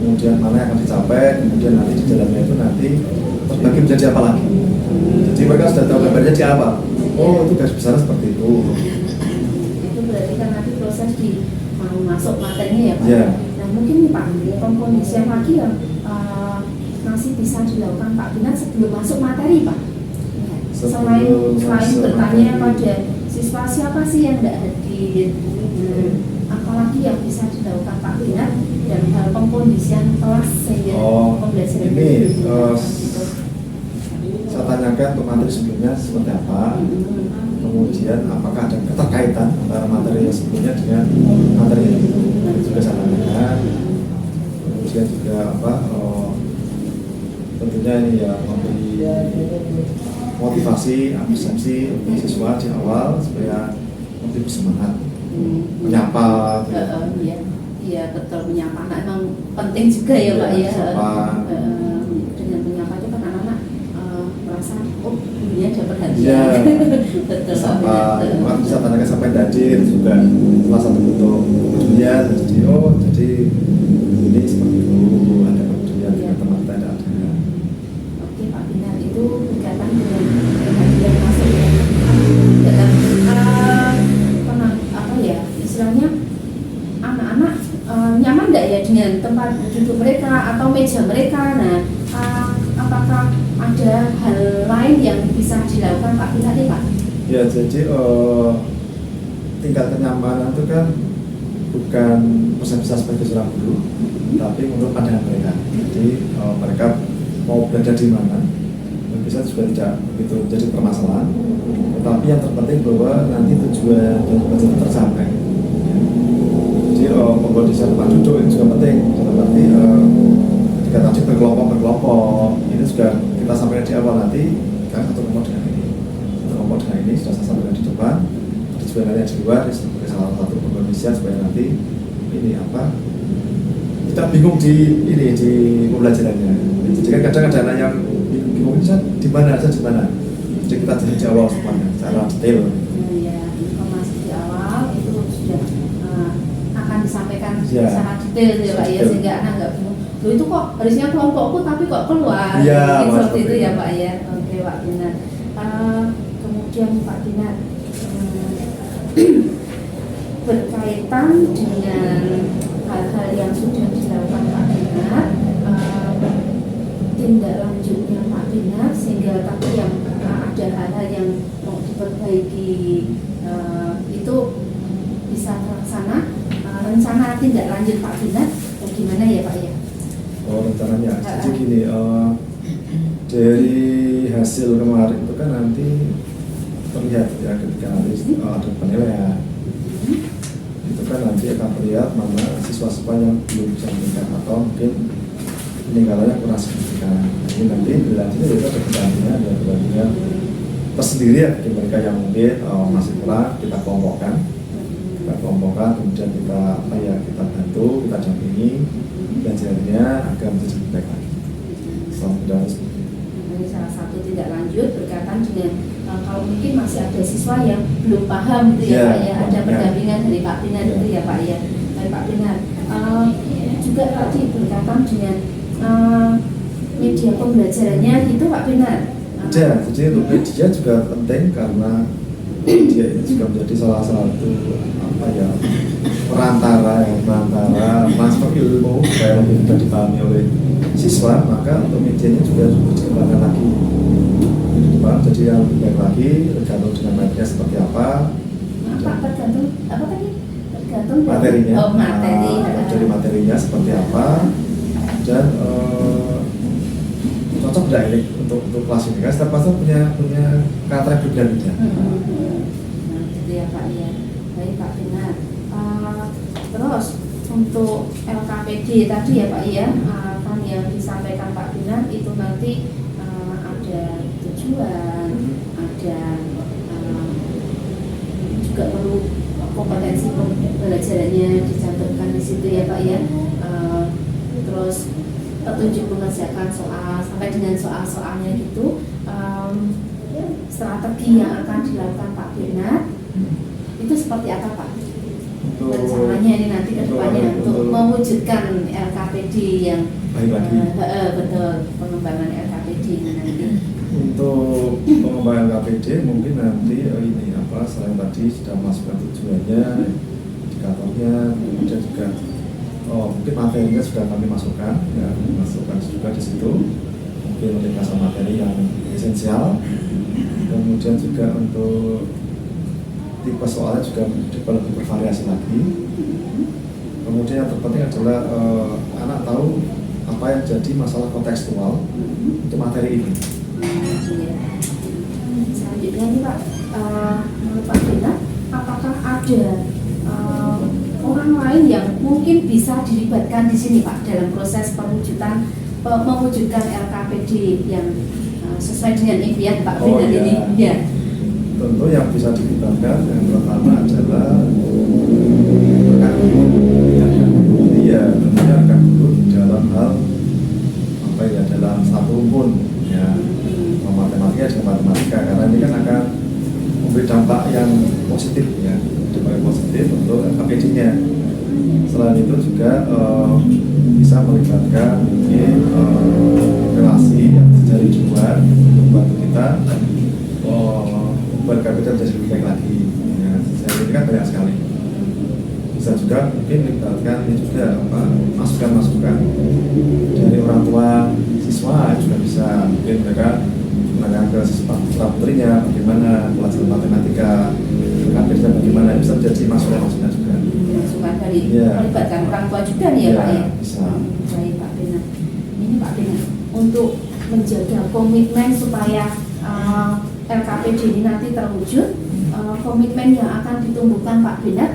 kemudian mana yang akan dicapai, kemudian nanti di dalamnya itu nanti terbagi menjadi apa lagi. Jadi mereka sudah tahu gambarnya di awal. Oh itu garis besar seperti itu. Itu berarti kan nanti proses di mau masuk materinya ya Pak. Ya. Nah mungkin nih Pak, pengkondisian lagi yang masih bisa dilakukan Pak Binar sebelum masuk materi Pak. Selain bertanya pada siswa siapa sih yang tidak hadir, apalagi yang bisa dilakukan Pak Binar dan hal pengkondisian kelas sehingga pembelajaran ini saya tanyakan untuk materi sebelumnya seperti apa, kemudian apakah ada keterkaitan antara materi yang sebelumnya dengan materi yang itu juga saya tanyakan, kemudian juga tentunya ini ya memberi motivasi, absensi untuk siswa di awal supaya lebih bersemangat menyapa. Iya betul, menyapa anak memang penting juga ya Pak ya. Dengan menyapa itu kan anak-anak merasa oh dunia ada perhatian. Betul. Sapa, bisa tanyakan sampai hadir juga salah satu bentuk dunia. Jadi ini seperti itu, ada kemudian teman-teman ada. Oke Pak Binar, itu berkaitan dengan kehadiran masuk ya. Dalam istilahnya anak-anak nyaman tidak ya dengan tempat duduk mereka atau meja mereka. Nah, apakah ada hal lain yang bisa dilakukan Pak Binar nih Pak? Ya, jadi tingkat kenyamanan itu kan bukan bisa sebagai seorang guru, tapi menurut pandangan mereka. Jadi mereka mau berada di mana, bisa juga tidak begitu jadi permasalahan. Tetapi yang terpenting bahwa nanti tujuan dan belajar tercapai. Jadi pengkondisian tempat duduk itu juga penting. Dalam arti ketika tadi berkelompok ini juga kita sampaikan di awal nanti kan satu kelompok dengan ini sudah saya sampaikan di depan, ada juga nanti di luar sebagai salah satu pembelajaran supaya nanti ini apa kita bingung di pembelajarannya. Jadi kan kadang ada anak yang bingung di mana, jadi kita jadi di awal semuanya secara detail. Ya, informasi di awal itu sudah akan disampaikan Ya, secara detail ya Pak ya, detail. sehingga anak nggak bingung. Loh itu kok harusnya kelompokku tapi kok keluar. Ya, Mungkin seperti itu seperti ya itu. Pak ya. Oke Pak Binar. Kemudian Pak Binar berkaitan dengan hal-hal yang sudah dilakukan Pak Binar, tindak lanjutnya Pak Binar sehingga tapi yang ada hal-hal yang mau diperbaiki itu bisa terlaksana. Rencana tindak lanjut Pak Binar bagaimana ya Pak ya? Oh rencananya, jadi gini, dari hasil kemarin itu kan nanti terlihat ya ketika nanti ada penilaian itu kan nanti akan terlihat mana siswa-siswa yang belum bisa meningkat atau mungkin peningkatannya kurang signifikan. Jadi nanti dilanjutnya itu ada perbandingan tersendiri ya bagi mereka yang mungkin masih kurang kita kelompokkan, kemudian kita bantu, kita dampingi belajarnya agar menjadi lebih baik lagi. Selamat seperti itu. Ini salah satu tindak lanjut berkaitan dengan kalau mungkin masih ada siswa yang belum paham gitu ya Ya, Pak ya, ada ya. pendampingan dari Pak Binar Ya. itu ya Pak ya. Dari Pak Binar juga tadi berkaitan dengan media pembelajarannya gitu Pak Binar. Ya, jadi untuk media juga penting karena media ini juga menjadi salah satu perantara transfer ilmu supaya lebih mudah dipahami oleh siswa. Maka untuk medianya juga harus dikembangkan lagi jadi yang lebih baik lagi tergantung dengan media seperti apa. Pak tergantung apa tadi? Tergantung dari- Materinya, Oh materi. dari materinya seperti apa dan cocok tidak ini untuk kelas ini kan setiap kelas punya karakter berbeda-beda. Nah, gitu ya Pak ya. Baik Pak Binar. Terus untuk LKPD tadi ya Pak ya, kan yang disampaikan Pak Binar itu nanti ada tujuan, ada juga perlu kompetensi pembelajarannya dicantumkan di situ ya Pak ya. Terus petunjuk mengerjakan soal sampai dengan soal-soalnya gitu, strategi yang akan dilakukan Pak Binar itu seperti apa Pak? Rencananya ini nanti ke depannya untuk mewujudkan LKPD yang Baik lagi. betul, pengembangan LKPD ini nanti. Untuk pengembangan KPD mungkin nanti selain tadi sudah masukkan tujuannya, indikatornya, kemudian juga mungkin materinya sudah kami masukkan, ya masukkan juga di situ. Mungkin ringkasan materi yang esensial. Kemudian juga untuk tipe soalnya juga lebih bervariasi lagi. Kemudian yang terpenting adalah anak tahu apa yang jadi masalah kontekstual untuk materi ini. Selanjutnya nih Pak, menurut Pak Binar, apakah ada orang lain yang mungkin bisa dilibatkan di sini Pak dalam proses mewujudkan LKPD yang sesuai dengan impian Pak Binar iya. ini? Ya. Tentu yang bisa dilibatkan yang pertama adalah rekan guru, ya tentunya rekan guru di dalam hal dalam satu rumpun ya matematika dengan matematika karena ini kan akan memberi dampak yang positif ya, dampak yang positif untuk LKPD-nya. Selain itu juga bisa melibatkan mungkin relasi yang dari luar untuk membantu kita membuat LKPD menjadi lebih baik lagi. Ya, saya ini kan banyak sekali. Bisa juga mungkin melibatkan ini juga masukan-masukan dari orang tua siswa juga bisa, mungkin mereka menanyakan ke siswa putrinya bagaimana pelajaran matematika LKPD bagaimana, bisa jadi masukan-masukan juga. Masukan dari Ya. melibatkan orang tua juga nih ya, Ya, Pak ya. bisa. Baik Pak Benar. Ini Pak Benar untuk menjaga komitmen supaya LKPD ini nanti terwujud, komitmen yang akan ditumbuhkan Pak Benar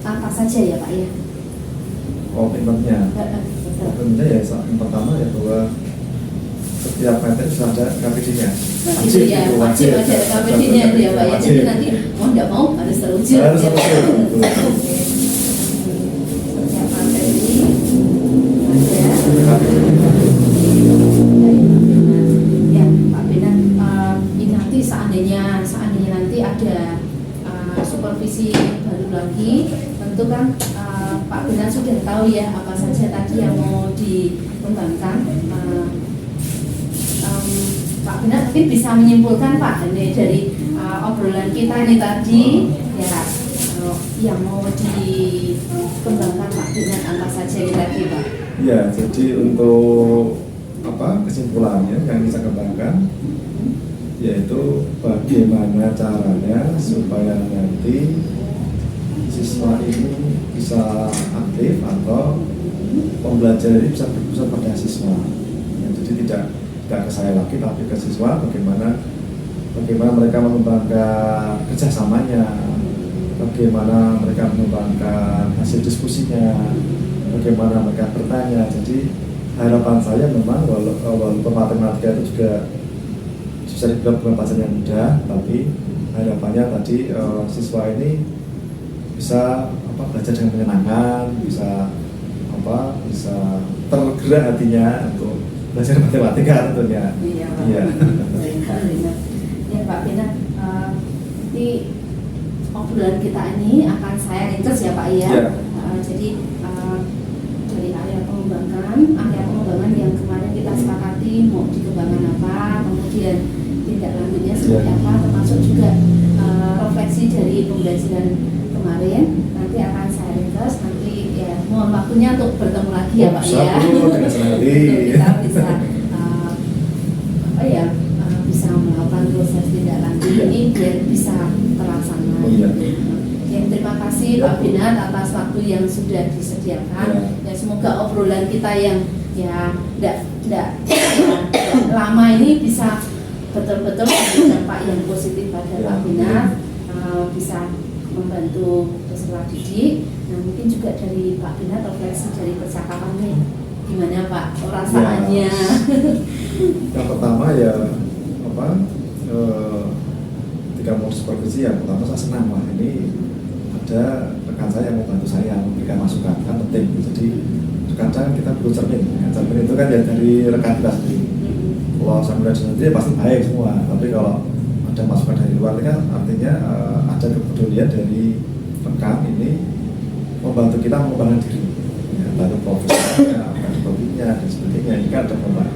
apa saja ya Pak ya? Komitmennya Tentunya ya yang pertama ya bahwa setiap materi sudah ada KPD-nya. Nah, itu ya wajib ada KPD-nya itu ya Pak ya. Jadi nanti mau tidak mau harus teruji. Harus ya. teruji, betul. Oke. Setiap materi ada. Ya Pak Benar, ini nanti seandainya nanti ada supervisi baru lagi, tentu kan Pak Benar sudah tahu ya apa saja tadi yang mau dikembangkan. Pak Benar mungkin bisa menyimpulkan Pak ini dari obrolan kita ini tadi ya yang mau dikembangkan Pak Benar apa saja ini tadi Pak? Ya, jadi untuk kesimpulannya yang bisa kembangkan yaitu bagaimana caranya supaya nanti siswa ini bisa aktif atau pembelajaran ini bisa berpusat pada siswa. Ya, jadi tidak ke saya lagi tapi ke siswa, bagaimana mereka mengembangkan kerjasamanya, bagaimana mereka mengembangkan hasil diskusinya, bagaimana mereka bertanya. Jadi harapan saya memang walaupun matematika itu juga bisa dibilang bukan pelajaran yang mudah, tapi harapannya tadi siswa ini bisa belajar dengan menyenangkan, bisa tergerak hatinya untuk belajar matematika tentunya. Iya Pak. Iya. Ya Pak Benar, ini obrolan kita ini akan saya ringkas ya Pak ya. Iya. Jadi dari area pengembangan yang kemarin kita sepakati mau dikembangkan apa, kemudian tindak lanjutnya seperti apa, termasuk juga refleksi dari pembelajaran kemarin nanti akan saya ringkas. Nanti ya mohon waktunya untuk bertemu lagi ya Pak ya. Dengan senang hati. Kita bisa bisa melakukan proses tindak lanjut ini biar bisa terlaksana. Iya. Ya, terima kasih Pak Benar atas waktu yang sudah disediakan. Ya, semoga obrolan kita yang tidak lama ini bisa betul-betul berdampak yang positif pada Pak Benar, bisa membantu peserta didik. Nah, mungkin juga dari Pak Benar refleksi dari percakapannya gimana Pak perasaannya? Yang pertama ya ketika mau supervisi yang pertama saya senang lah ini ada rekan saya yang membantu saya memberikan masukan, kan penting. Jadi kadang kita perlu cermin itu kan ya dari rekan kita sendiri. Kalau saya sendiri pasti baik semua, tapi kalau ada masukan dari luar ini kan artinya ada kepedulian dari rekan ini membantu kita mengembangkan diri, ya, bantu profesinya, topiknya dan sebagainya. Ini kan ada pembantu.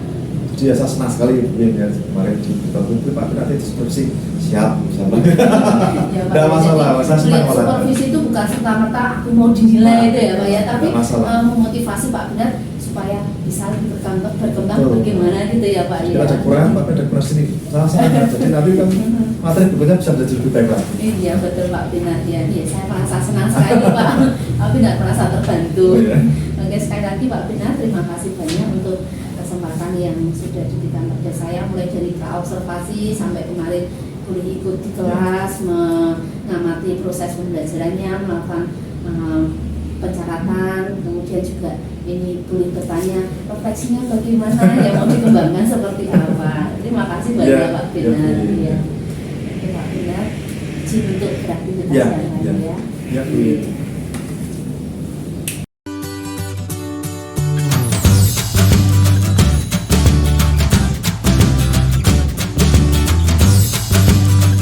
Jadi ya saya senang sekali ya kemarin di itu Pak nanti diskusi siap sama. Tidak masalah, saya senang malah. Supervisi itu bukan serta-merta aku mau dinilai itu ya Pak ya, tapi memotivasi Pak Benar supaya bisa lebih berkembang bagaimana gitu ya Pak ya. Ada kurang, Pak ada kurang sini. Sama-sama. Jadi nanti kan materi berikutnya bisa menjadi lebih baik lagi. Iya betul Pak Benar ya. Saya merasa senang sekali Pak. Pak Benar merasa terbantu. Oke, sekali lagi Pak Benar terima kasih banyak untuk kesempatan yang sudah diberikan pada saya, mulai dari observasi sampai kemarin boleh ikut di kelas, mengamati proses pembelajarannya, melakukan pencatatan, kemudian juga ini boleh bertanya refleksinya bagaimana, yang mau dikembangkan seperti apa. Terima kasih banyak Pak Benar. Ya. Oke Pak Benar, izin untuk beraktivitas yang lain ya.